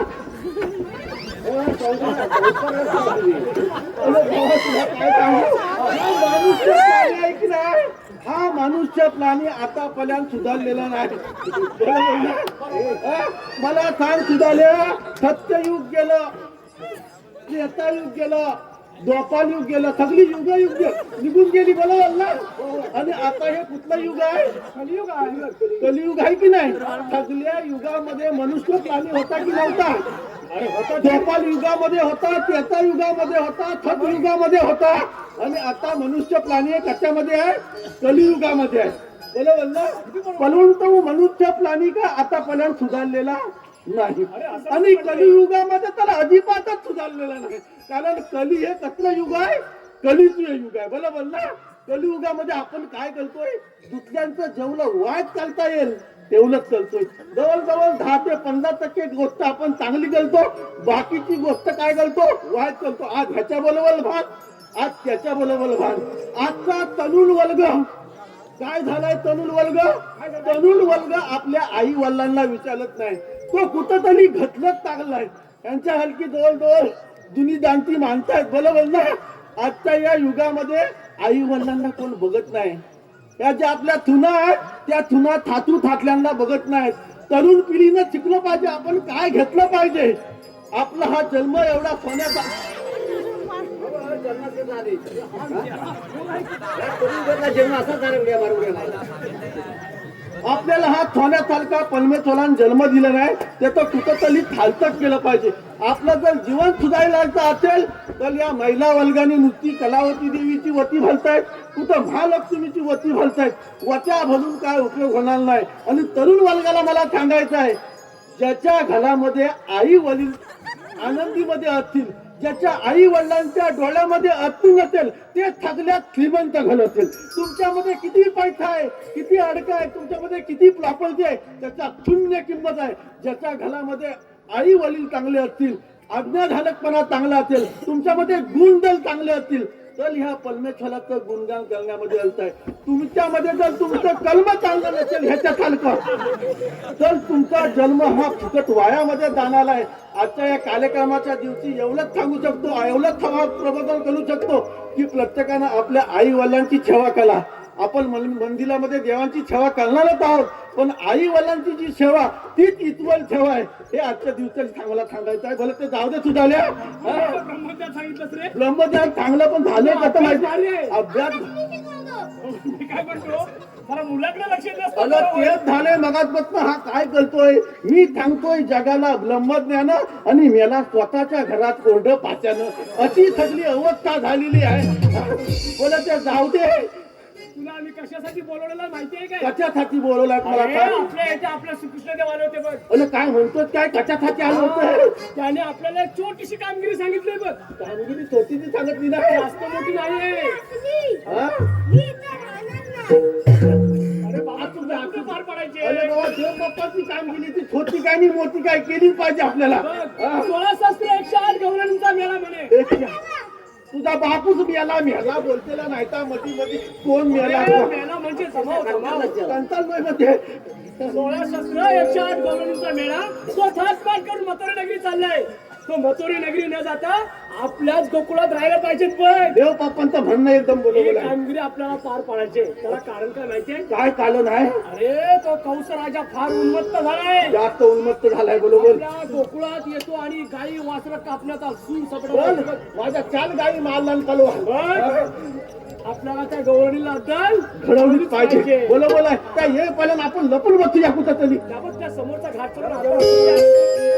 अरे बाबा, तुला काय सांगू? हा मनुष्य प्राणी आहे की नाही, हा मनुष्य प्राणी आतापर्यंत सुधारलेला नाही. बरोबर ना? हा? मला सांग, सुधारले. सत्ययुग गेलं, त्रेतायुग गेलं, द्वापारयुग गेलं, सगळी युग निघून गेली. बरोबर ना? आणि आता हे कुठलं युग आहे? कलियुग आहे. कलियुग आहे की नाही? सगळ्या युगामध्ये मनुष्य प्राणी होता की नव्हता? द्वापार युगामध्ये होता, त्रेता युगामध्ये होता, सतयुगामध्ये होता, आणि आता मनुष्य प्राणी कशामध्ये आहे? कलियुगामध्ये आहे. बरोबर ना? परंतु मनुष्य प्राणी का आतापर्यंत सुधारलेला नाही, आणि कलियुगामध्ये तर अजिबातच सुधारलेला नाही. कारण कली हे कसलं युग आहे? कलीचं युग आहे. बरोबर ना? कलियुगामध्ये आपण काय करतोय? दुसऱ्यांचं जेवढं वाईट चालता येईल तेवढंच करतोय. जवळजवळ 10 ते 15% गोष्ट आपण चांगली करतो, बाकीची गोष्ट काय करतो? वाईट करतो. आज ह्याच्या बरोबर भान, आज त्याच्या बरोबर भान. आजचा तरुण वर्ग काय झालाय? तरुण वर्ग आपल्या आई वडिलांना विचारत नाही, तो कुठंतरी घटलत टाकलाय. त्यांच्या हलकी जवळजवळ जुनी जाणती माणसं आहेत. बरोबर ना? आजच्या या युगामध्ये आई वडिलांना कोण बघत नाही. या ज्या आपल्या थुना आहेत त्या थुना थाटल्यांना बघत नाहीत. तरुण पिढीनं शिकलं पाहिजे, आपण काय घेतलं पाहिजे. आपला हा जन्म एवढा सोन्याचा आपल्याला हा सोन्यासारखा परमेश्वराने जन्म दिला नाही, त्याचं कुठंतरी थालतक केलं पाहिजे. आपलं जर जीवन सुधारायचं असेल तर या महिला वर्गाने नुसती कलावती देवीची वती भरतायत, कुठं महालक्ष्मीची वती भरतायत. वत्या भरून काय उपयोग होणार नाही. आणि तरुण वर्गाला मला सांगायचं आहे, ज्याच्या घरामध्ये आई वडील आनंदीमध्ये असतील, ज्याच्या आई वडिलांच्या डोळ्यामध्ये अतून असेल, ते सगळ्यात श्रीमंत घर असेल. तुमच्यामध्ये किती पैसा आहे, किती अडका आहे, तुमच्यामध्ये किती प्रॉपर्टी आहे, त्याच्या शून्य किंमत आहे. ज्याच्या घरामध्ये आई वडील चांगले असतील, आज्ञाधारकपणा चांगला असेल, तुमच्यामध्ये गुणदल चांगले असतील, तर ह्या परमेश्वराचं गुणगान करण्यामध्ये अर्थ आहे. तुमच्यामध्ये जर तुमचं कर्म चांगलं नसेल ह्याच्यासारखं, तर तुमचा जन्म हा फुकट वायामध्ये जाणार आहे. आजच्या या कार्यक्रमाच्या दिवशी एवढंच सांगू शकतो, एवढंच प्रबोधन करू शकतो की प्रत्येकानं आपल्या आई वडिलांची सेवा करा. आपण मंदिरामध्ये देवांची सेवा करणारच आहोत, पण आई वडिलांची जी सेवा तीच इतवल सेवा आहे. हे आजच्या दिवसात चांगला सांगायचं आहे. भले ते जाऊ दे सुधारल्या, ब्रह्मज्ञान सांगितलंस रे. ब्रह्मज्ञान चांगलं पण झालं कसं माहिती? अभ्यास मी काय म्हणतो, मला मुलाकडे लक्ष द्या. अगं तेच झालंय. मगाचपासून हा काय करतोय? मी सांगतोय जगाला ब्रह्मज्ञान, आणि मेला स्वतःच्या घरात कोरडं पाच्यानं. अशी सगळी अवस्था झालेली आहे. बोला ते जाऊ दे. तुला आम्ही कशासाठी बोलवलेलं माहितीये काय? कशासाठी बोलवलाय मला अरे, काय? आपल्या इथे आपले श्रीकृष्ण देव आले होते बघ. अरे काय म्हणतोय? काय कशासाठी आलं होतं? त्याने आपल्याला एक छोटीशी कामगिरी सांगितली बघ. कामगिरी छोटीची सांगितली ना, जास्त मोठी नाहीये. हा? अरे बाबा, तुझं हक्क पार पडायचे. अरे बाबा, देवबाप्पाची कामगिरी ती छोटी काय नाही मोठी काय केली पाहिजे आपल्याला. हा? 16 शास्त्र 108 गवळणींचा मेळा म्हणे. तुझा बापूच मेला बोलतेला नाही तर मधी कोण मेला? मेळा म्हणजे जमाव. त्यांचा मध्ये 16 शास्त्र 108 गवळणींचा मेळा तो थाटपाट करून मथुरा नगरी चाललाय. तो मथुरा नगरी न जाता आपल्याच गोकुळात राहायला पाहिजे. पण देव बाप्पांचं म्हणणं एकदम बरोबर आहे. कामगिरी आपल्याला पार पाडायचे. त्याला कारण काय माहितीये? काय कारण आहे? अरे, तो कंस राजा फार उन्मत्त झालाय. जास्त उन्मत्त झालाय. बरोबर. आपल्या गोकुळात येतो आणि गाई वासरं कापण्यात सून पण माझ्या 4 गाई मारला चालू आपल्याला त्या गवळणीला अद्दल घडवलीच पाहिजे. बरोबर आहे. त्या ये पहिल्यांदा आपण लपून बसूया कुठं तरी. त्यामुळे त्या समोरचा घाट सोडून आपण झाला उशिरा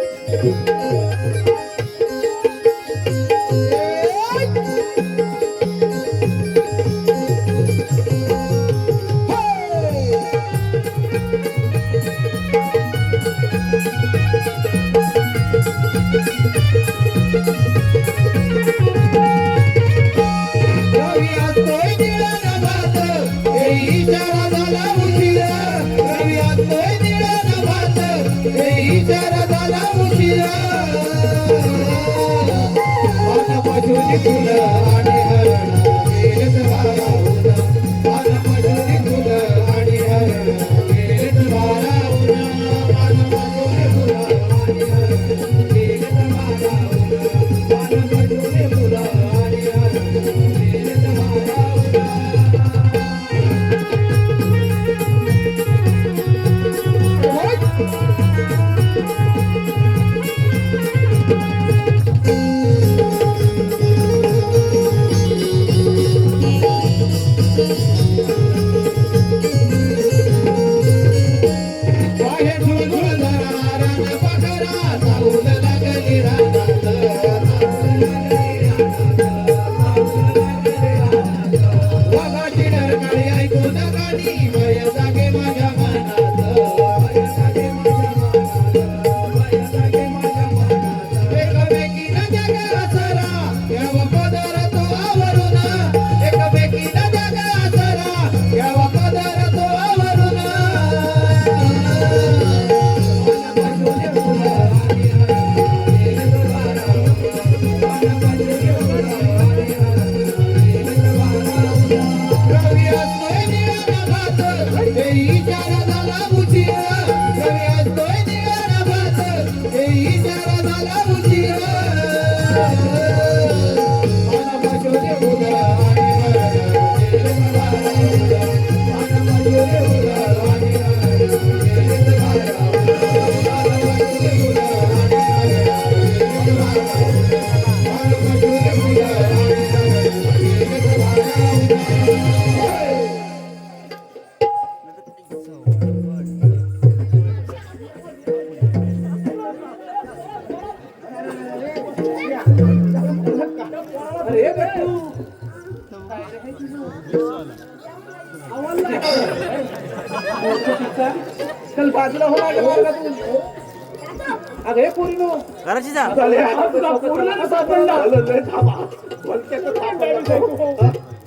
अरे बट्टू चल बाजूला हो माझ्या मार्गातून. अरे पोरीनो घराची जा झाले, हा तुझा पोरगा सापडला. लय थांबा. भलत्याचं सापडायला जायचो.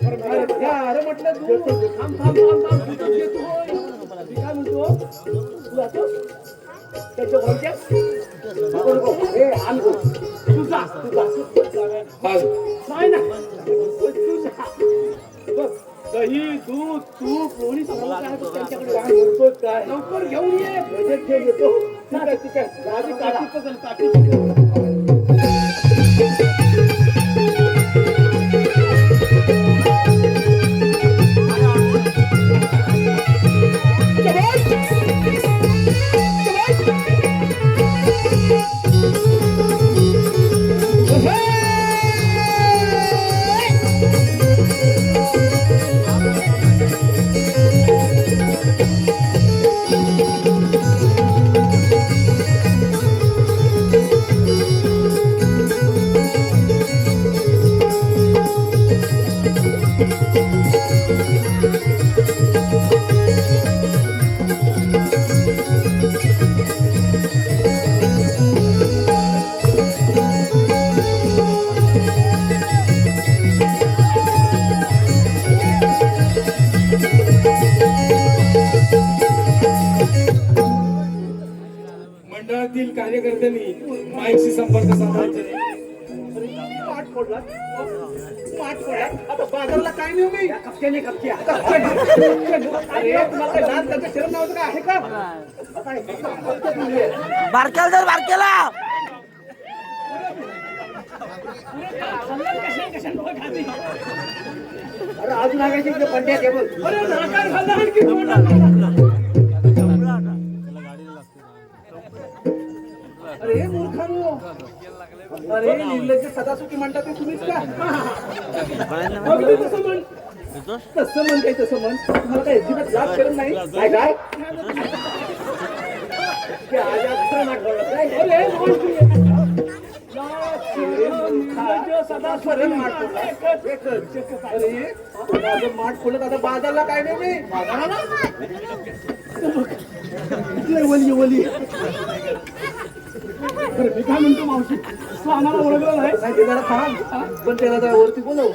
अरे या, अरे म्हटलं तू थांब थांब थांब थांब तू येतो होय. मी काय म्हणतो तू जातो त्याच्या भलत्यात नको नको. ए आण गो. तू जा तू जा. नाही ना तू जा. बघ दही दूध तूप लोणी सगळं काय आहे त्यांच्याकडे. काय म्हणतोय काय लवकर घेऊन ये. बजेट ठेव येतो. ठीक आहे ठीक आहे. गाडी काठी पकड काठी पकड. मंडळातील कार्यकर्त्यांनी माईकशी संपर्क साधायचे. माठ फोडला माठ फोडला. आता बाजारला काय नेऊ मी कपक्याने कपक्या अरे तुम्हाला काय लाज त्याचं शरम नावाचं काय आहे का? आता हे कपक्या तुम्ही आहे. बारक्याला जर बारक्याला अरे अजून आगायची इकडे पंड्या टेबल. अरे नाकार खाल्ला आणखी अरे मूर्खानो. अरे निर्लज्ज सदासुखी म्हणतात ते तुम्हीच का? अगदी तसं म्हण. तसं म्हण काय तसं म्हण. तुम्हाला काय अजिबात लाज शरम नाही काय काय? ते आज दुसरा नाट बोलला काय? अरे सदास्वरी माठ फोडला. अरे माझं माठ फोडलं आता बाजारला काय नाही मी बाजाराला वली वली. बरं मी काय म्हणतो मावशी तू आम्हाला ओळखलं नाही. नाही ते जरा थांब पण त्याला जरा वरती बोलव.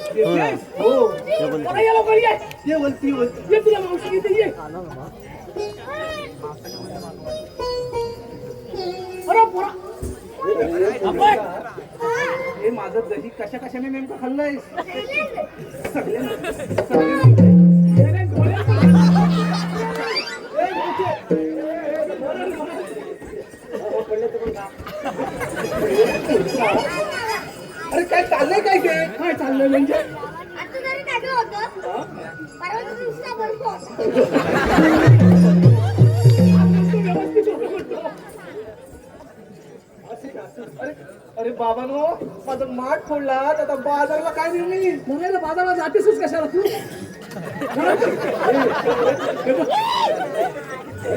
हो ये लवकर ये. ये वरती वरती ये. तुला मावशी इथे ये. अरे पोरा हे माझं दही कशा कशाने नेमकं खाल्लंय अरे काय चाललंय काय ते काय चाललंय म्हणजे आता जरी टाकलं होतं परवा दुसरा बर्फ. व्यवस्थित अरे अरे बाबानो माझं माठ फोडला आता बाजारला काय नाही म्हणायला बाजारला जातेसच कशाला तू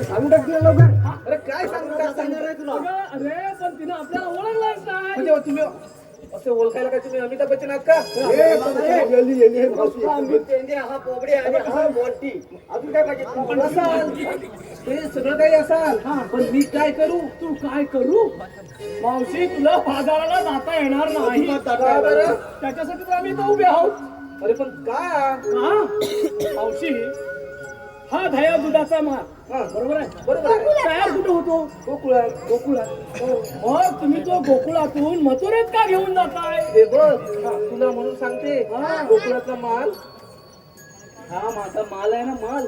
सांगू टाकलं लवकर. अरे काय सांगणार आहे तुला? अरे पण तिनं आपल्याला ओळखलंच नाही. म्हणजे तुम्ही असं ओळखायला काय तुम्ही अमिताभ बच्चन आहात का? हा पोबडे आणि हा मोठी अजून काय पाहिजे असाल ते सगळं काही असाल. पण मी काय करू? तू काय करू? मावशी तुला बाजाराला जाता येणार नाही. त्याच्यासाठी तर आम्ही इथं उभे आहोत. अरे पण का मावशी हा दह्या दुधाचा माल बरोबर आहे. बरोबर आहे. तयार कुठे होतो? गोकुळात. गोकुळात. मग तुम्ही तो गोकुळातून मथुरेत का घेऊन जाताय? हे बघ तुला म्हणून सांगते गोकुळातला माल हा माझा माल आहे ना माल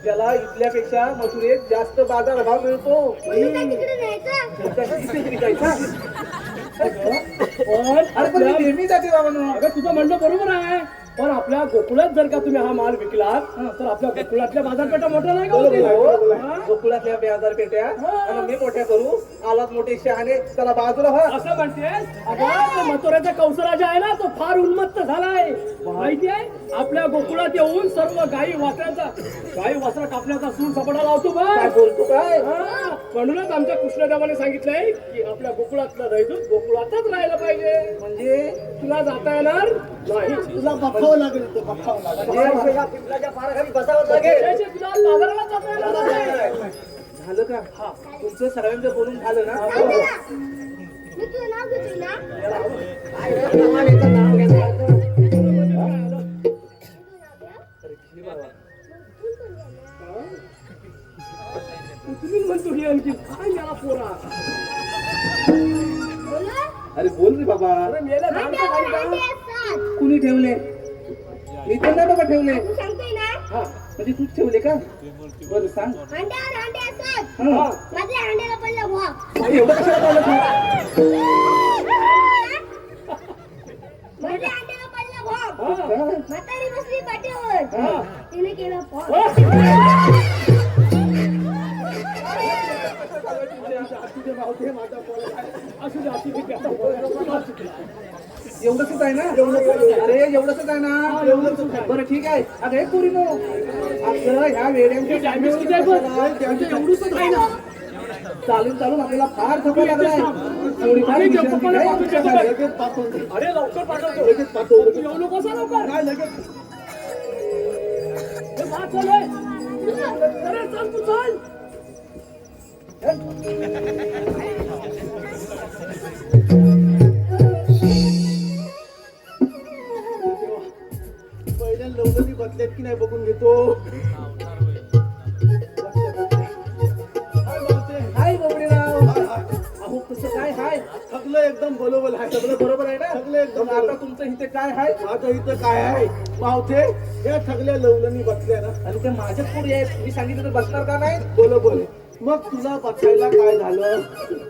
त्याला इथल्यापेक्षा मथुरेत जास्त बाजार भाव मिळतो. अरे पण नेहमी जाते बाबा. अगं तुझं म्हणणं बरोबर आहे पण आपल्या गोकुळात जर का तुम्ही हा माल विकलात तर आपल्या गोकुळातल्या बाजारपेठा मोठ्या नाही का होतील? गोकुळातल्या बाजारपेठ्या आणि मी मोठ्या करू. आलात मोठे शहाणे त्याला बाजूला असं म्हणते. अगं मथुराचा कौसराजा आहे ना तो फार उन्मत्त झालाय. आहे माहिती आहे आपल्या गोकुळात येऊन सर्व गाई वासरा कापण्याचा सूर सपडा लावतो बा. काय बोलतो काय हा, म्हणूनच आमच्या कृष्णदेवाने सांगितलंय की आपल्या गोकुळातलं दैदूत गोकुळातच राहायला पाहिजे. म्हणजे तुला जाता येणार नाही. तुला बघावं लागेल इथं, बघावं लागेल. या पिंपळाच्या पाराखाली बसावं लागेल. त्याचे तुला बाजाराला जाता येणार नाही. झालं का हा तुमचं सगळ्यांचं बोलून झालं ना मी तुझं नाव घेतोय ना. काय रे, कमालीचं नाव घेतलं. तुम्ही म्हणतो ही आणखी काय मला पोरा. बोला. अरे बोल रे बाबा. अरे मेल्या धाडचं खाली जा. अंडे असतात. कुणी ठेवले मी तर नाही बाबा ठेवले. तू सांगतोय ना. हा म्हणजे तूच ठेवले का बरं सांग अंड्यावर अंडे असतात. हा माझ्या अंड्याला पडला वाघ. एवढं कशाला बोलत तू? माझ्या अंड्याला पडला वाघ. हा? म्हातारी बसली पाठीवर. हा. तिने केला पॉज. एवढंच आहे ना अरे एवढंच आहे ना बरं ठीक आहे अरे पुरी नो आपलं ह्या वेड्यांच्या एवढंच आहे ना. चालून चालून आपल्याला फार थकवा लागलाय थोडीफार अरे, विश्रांती गप्पा घ्या. लगेच पाठवतो. अरे लवकर पाठवतो. लगेच पाठवतो. येऊ नको असं लवकर. काय लगेच हे भात चालू आहे. अरे चल तू चल. पहिल्या लवकरी बसल्यात की नाही बघून घेतो हाय बोबडेराव अहो कसं काय हाय सगळं एकदम बरोबर आहे सगळं बरोबर आहे ना सगळं एकदम आता तुमचं इथे काय आहे आता इथं काय आहे मावते या सगळ्या लवलनी बसल्या ना आणि ते माझ्याच पुढे आहेत मी सांगितलं तर बसणार का नाही बोल बोल मग तुला बसायला काय झालं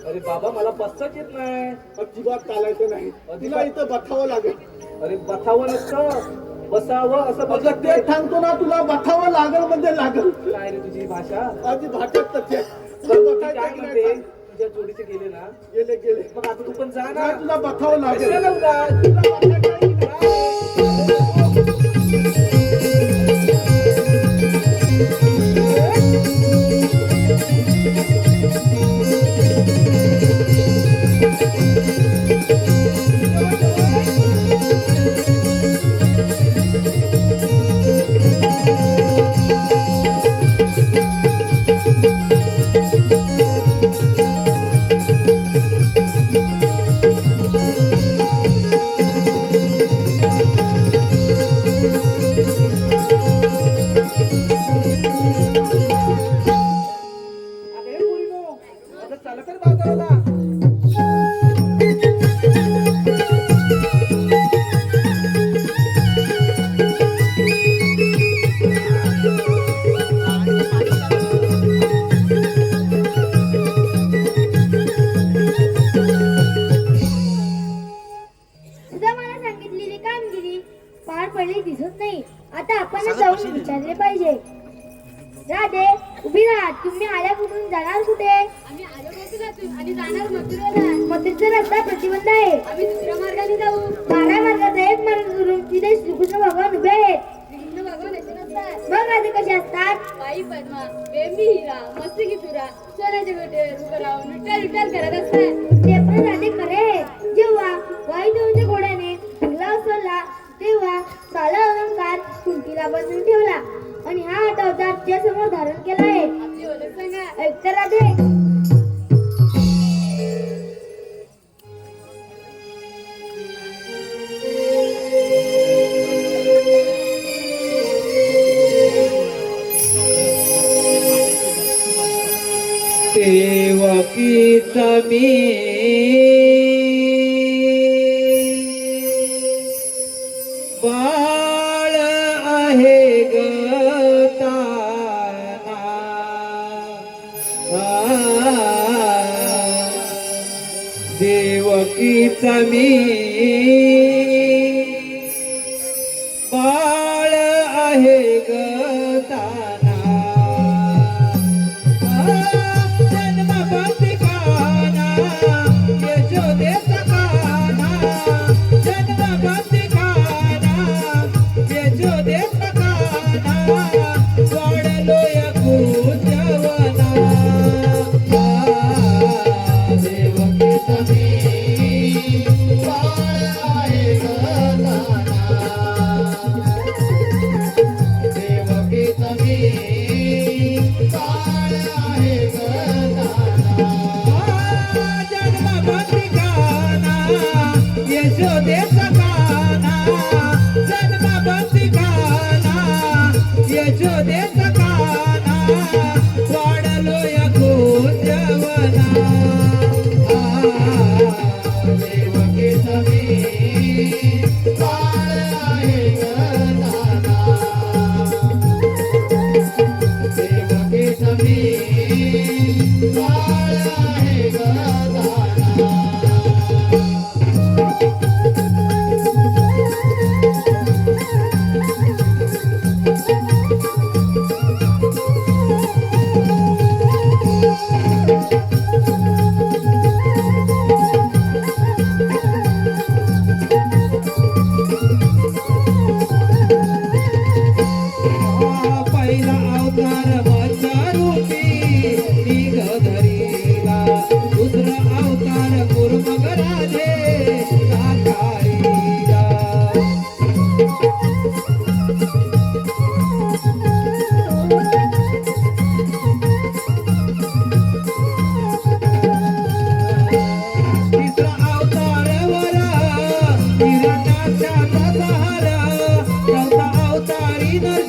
अरे बाबा मला बसताच येत नाही अजिबात चालायचं नाही तिला इथं बसावं लागेल अरे बसावं नसतं बसावं असं बघत ते सांगतो ना तुला बसावं लागल म्हणजे लागल काय रे तुझी भाषा आधी भाषाच तशी काय म्हणते तुझ्या जोडीचे गेले ना गेले गेले मग आता तू पण जा ना तुला बसावं लागेल सुद्धा मला सांगितलेली कामगिरी पार पडली दिसत नाही. आता आपण जाऊन विचारले पाहिजे. राधे उभी राहा. तुम्ही आल्या कुठून जाणार कुठे? आम्ही आलो गोकुळातून आणि जाणार मथुरेला. मथुरेचा रस्ता प्रतिबंध आहे. आम्ही दुसऱ्या मार्गाने जाऊ. 12 मार्गाचा एक मार्ग करून तिथे श्रीकृष्ण भगवान उभे आहेत. श्रीकृष्ण भगवान असे नसतात. मग राधे कसे असतात? बाई पद्मा, बेंबी हिरा, मस्तकी तुरा, सोन्याच्या गोट्यावर उभं राहून विठ्ठल विठ्ठल करत असतात. ते पण राधे खरे आहेत. जेव्हा वायुदेवाच्या घोड्याने फुगला उसळला तेव्हा साला अलंकार कुंतीला बंधून ठेवला आणि हा अवतार त्या समोर धारण केला आहे. आपली ओळख सांगा. ऐकता राधे? देवकीचा मी बाळ आहे ग ताना. देवकीचा मी बाळ आहे ग ताना. जन्म बंदिखाना यशोदेचा काना. जन्म बंदिखाना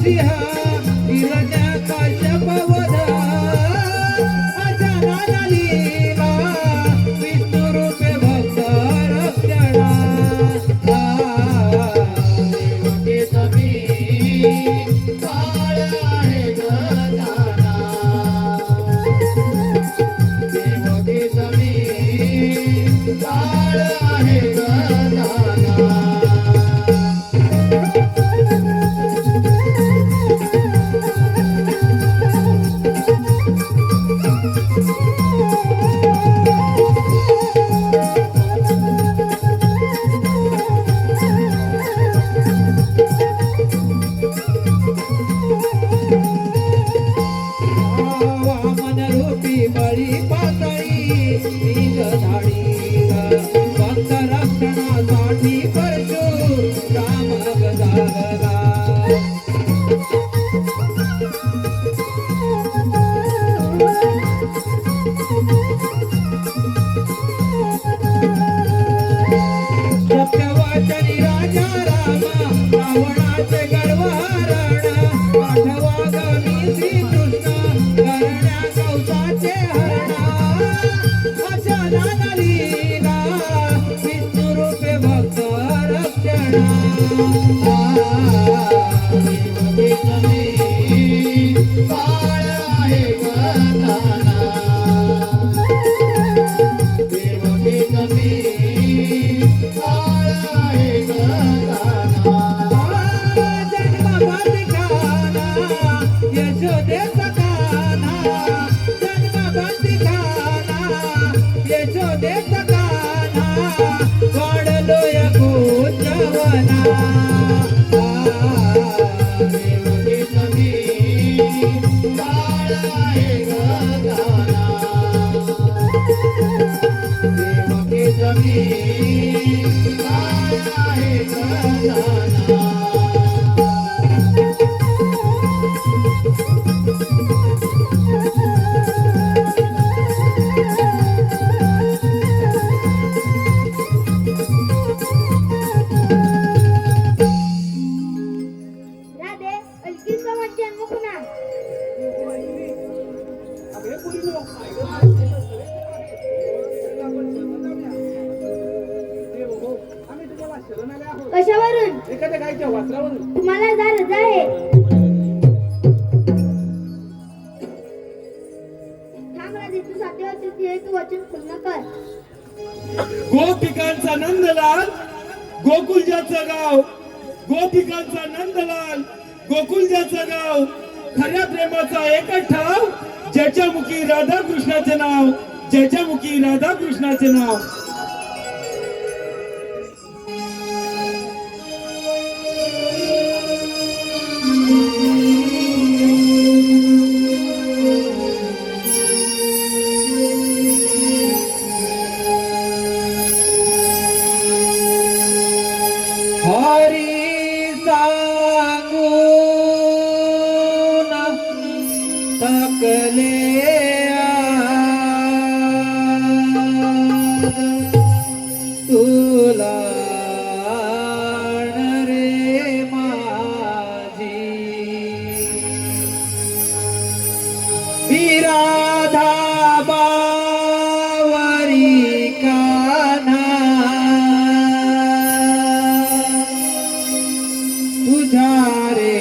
नरसिंहा हिरण्या काश्यपवध अचानक लीला विष्णू रूपे भक्त रक्षणा देवके समी काळ आहे गजाना देवके समी काळ आहे गजाना वामन रूपी बळी पातळी निज धाडीला भक्त रक्षणासाठी परशुराम गजागला सत्यवाचनी राजा रामा रावणाचे गर्वहरण आठवागमी श्रीकृष्ण करण्या कौसाचे हरणा अचानक लीला विष्णू रूपे भक्त रक्षणा देवके समी काळ आहे गजाना देवके समी काळ आहे गजाना जन्मभर खाना यशोदेचा काना जन्मभर खाना यशोदेचा काना वाढलो या गोचवना देवके समी काळ आहे गजाना देवके समी काळ आहे गजाना राधे अलकीचा जन्म पुन्हा आम्ही तुम्हाला शरण आले आहोत कशावरून एखाद्या गायच्या वासरावरून तुम्हाला जा रजा आहे थांब राधे तू सातेवाचे तू वचन पूर्ण कर गोपिकांचा नंदलाल गोकुलजाचं गाव गोपिकांचा नंदलाल गोकुलजाचं गाव खऱ्या प्रेमाचा एकच ठाव ज्याच्या मुखी राधाकृष्णाचे नाव ज्याच्या मुखी राधाकृष्णाचे नाव हरी सांगून थकले तुला रे माझी विराधा बावरी कान्हा तुझा रे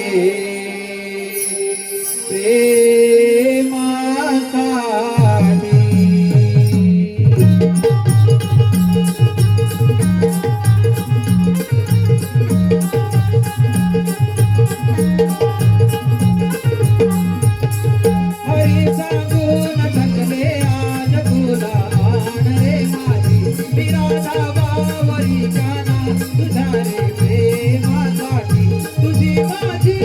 हरी सांगून थकले आज तुला आण रे माझी विराधा बावरी कान्हा तुझा रे प्रेमासाठी तुझी माझी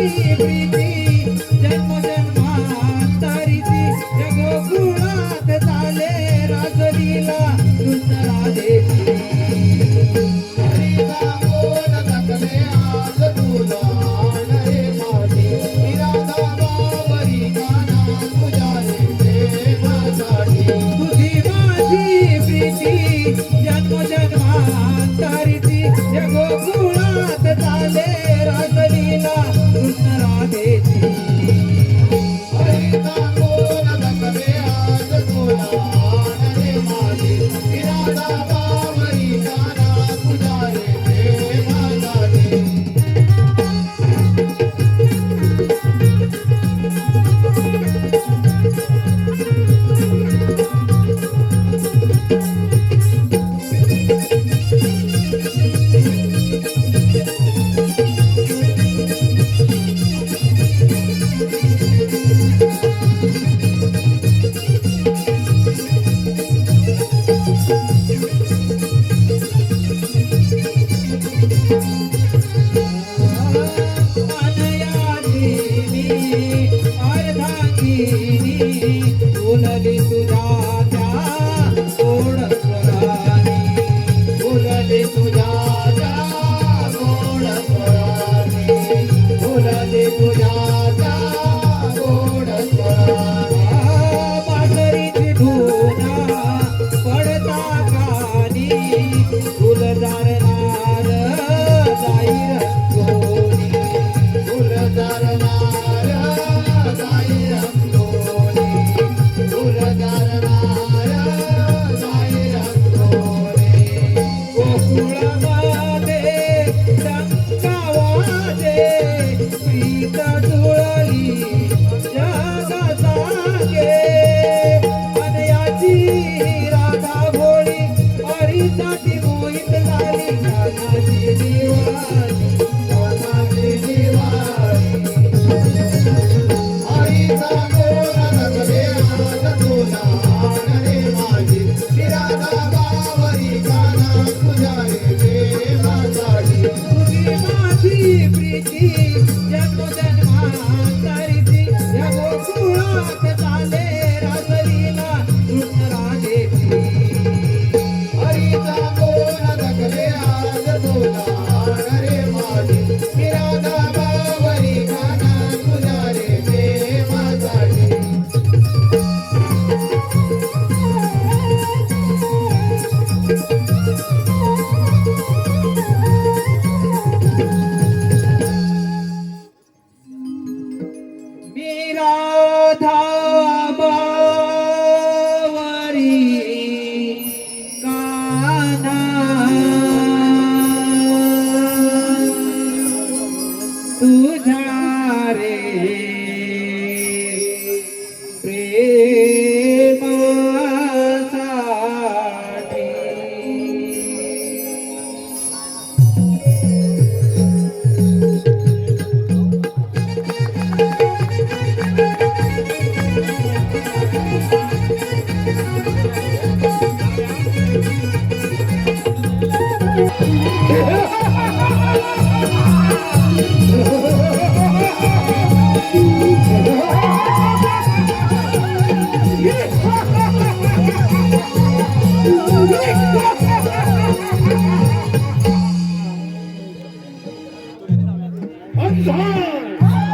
अंधार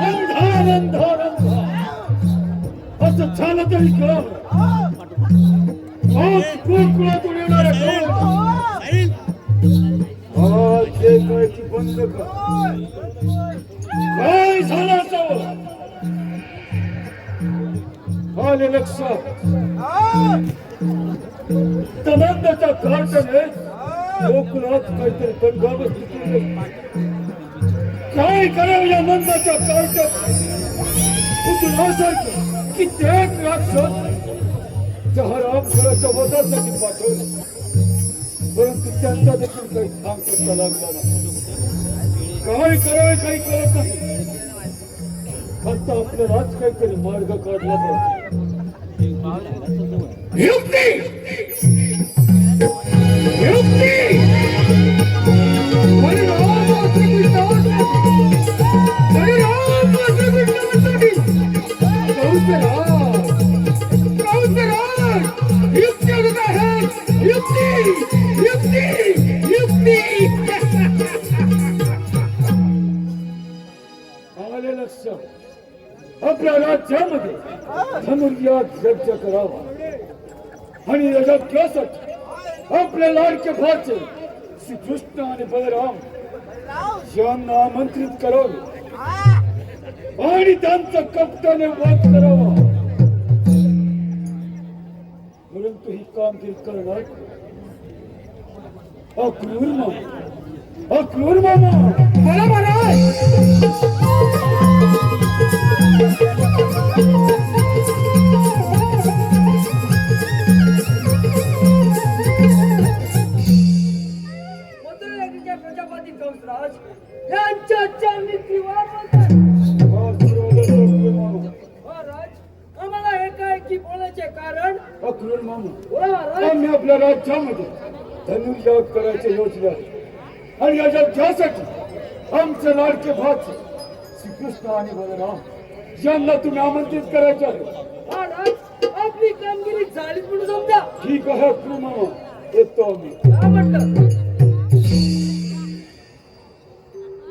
अंधार अंधार असं झालं तरी कळलं कोकणातून येणाऱ्या जे कळची बंद कर काय झालं असावं आले लक्षात तनंदाच्या कार्टने कोकणात काहीतरी दंगा बसली काय करावं या नंदाच्या कार्टन उतरासारखं कित्येक राक्षस जहारामखळाच्या वधासाठी पाठवलं परंतु त्यांचा देखील काही थांब करता लागला नाही काय करावे काही कळत नाही आता आपल्यालाच काहीतरी मार्ग काढला पाहिजे युक्ती युक्ती आले लक्षात आपल्या राज्यामध्ये धनुर्यात यज्ञ करावा आणि यज्ञासाठी आपले लाडके भाचे श्री कृष्ण आणि बलराम यांना आमंत्रित करावे आणि त्यांचा कप्ताने वध करावा परंतु ही कामगिरी करणार अक्रूर मामा अक्रूर मामा मला प्रजापती कंसराज यांच्या चरणीवर महाराज आम्हाला एकाएकी बोलायचे कारण अक्रूर मामा बोला महाराज आम्ही आपल्या राज्यामध्ये धनुर्याग करायचे योजना आणि या यज्ञासाठी आमचे लाडके भाचे श्रीकृष्ण आणि बलराम यांना तुम्ही आमंत्रित करायचे आहे महाराज आपली कामगिरी झाली म्हणून समजा ठीक आहे अक्रूर मामा येतो आम्ही काय म्हटलं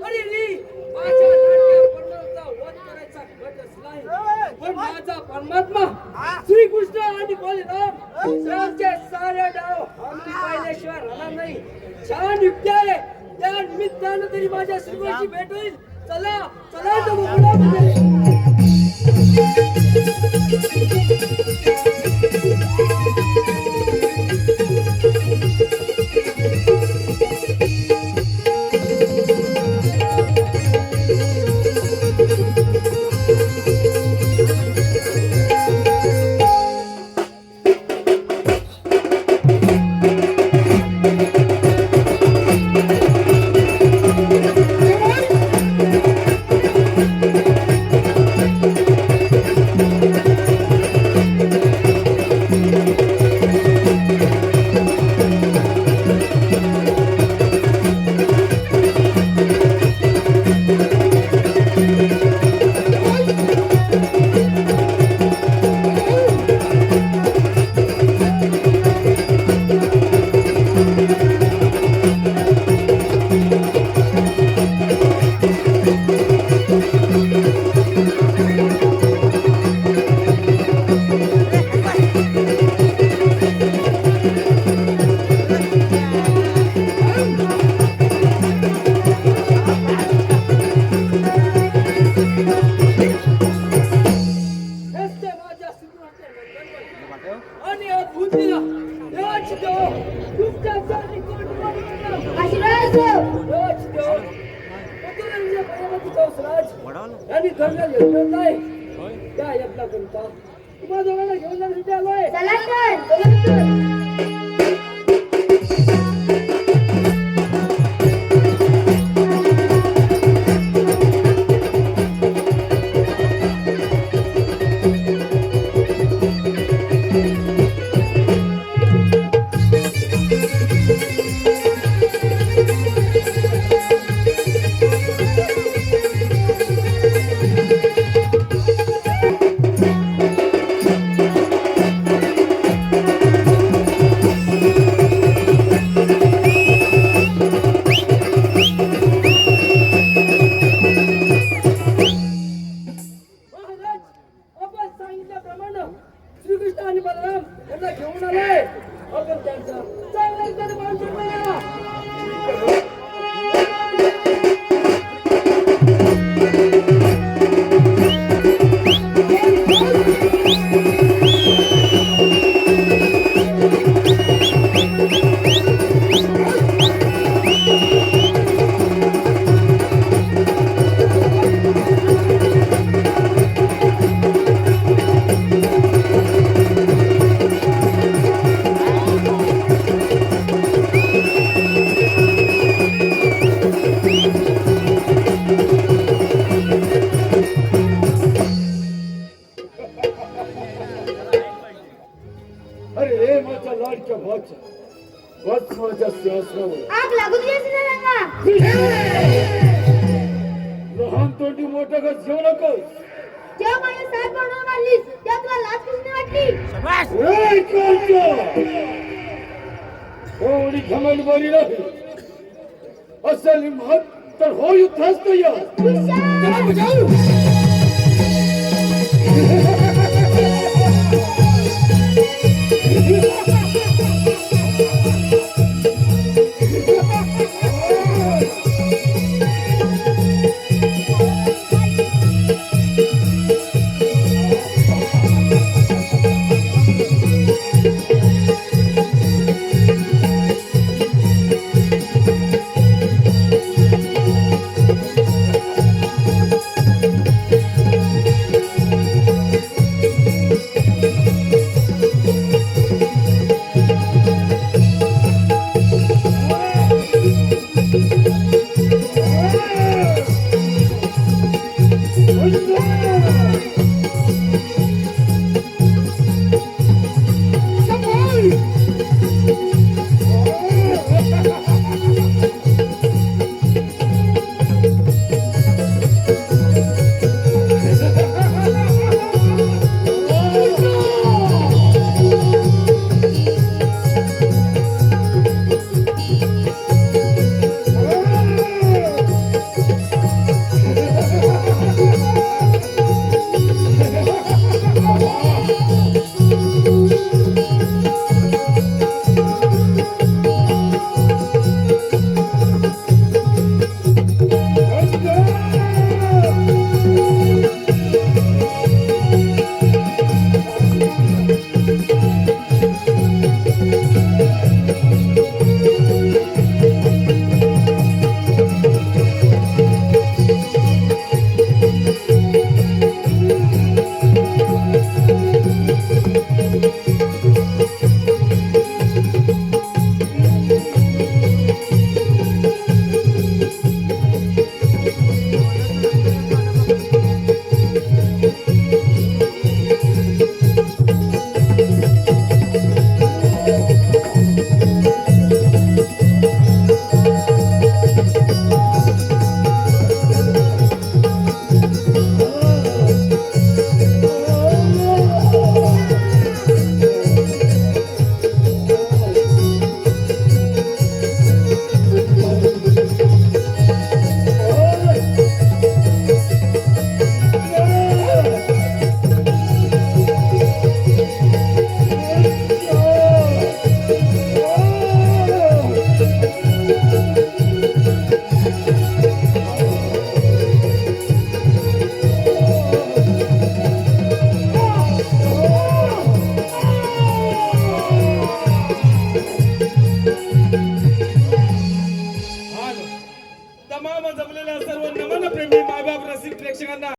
अरे रे माझ्या लाडक्या परमात्म्याचा वध करायचा गटच नाही पण माझा परमात्मा श्रीकृष्ण आणि बलराम त्यांचे सारे डाव आम्ही पाहिल्याशिवाय राहणार नाही छान युक्ती आहे त्या निमित्तानं तरी माझ्या श्रीकृष्णाची भेट होईल चला चला तो गोकुळामध्ये आणि अद्भुत दिला राज देव तुमच्यासाठी आशीर्वाद देव. राज देव उतरलेले भगवती कंसराज यांनी धरलेला यज्ञ नाही त्या यज्ञाकरिता तुम्हा दोघांना घेऊन जाण्यासाठी आलोय चला तर. चला तर. आग लागून घ्यायची ना रंगा. लहान तोंडी मोठं का जेव नकोस. जेव्हा माझ्या सात बरोबर मारलीस तेव्हा तुला लाज कशी वाटली? एवढी घमंड बरी नाही. असेल हिंमत तर हो युद्धास तयार. हुशार.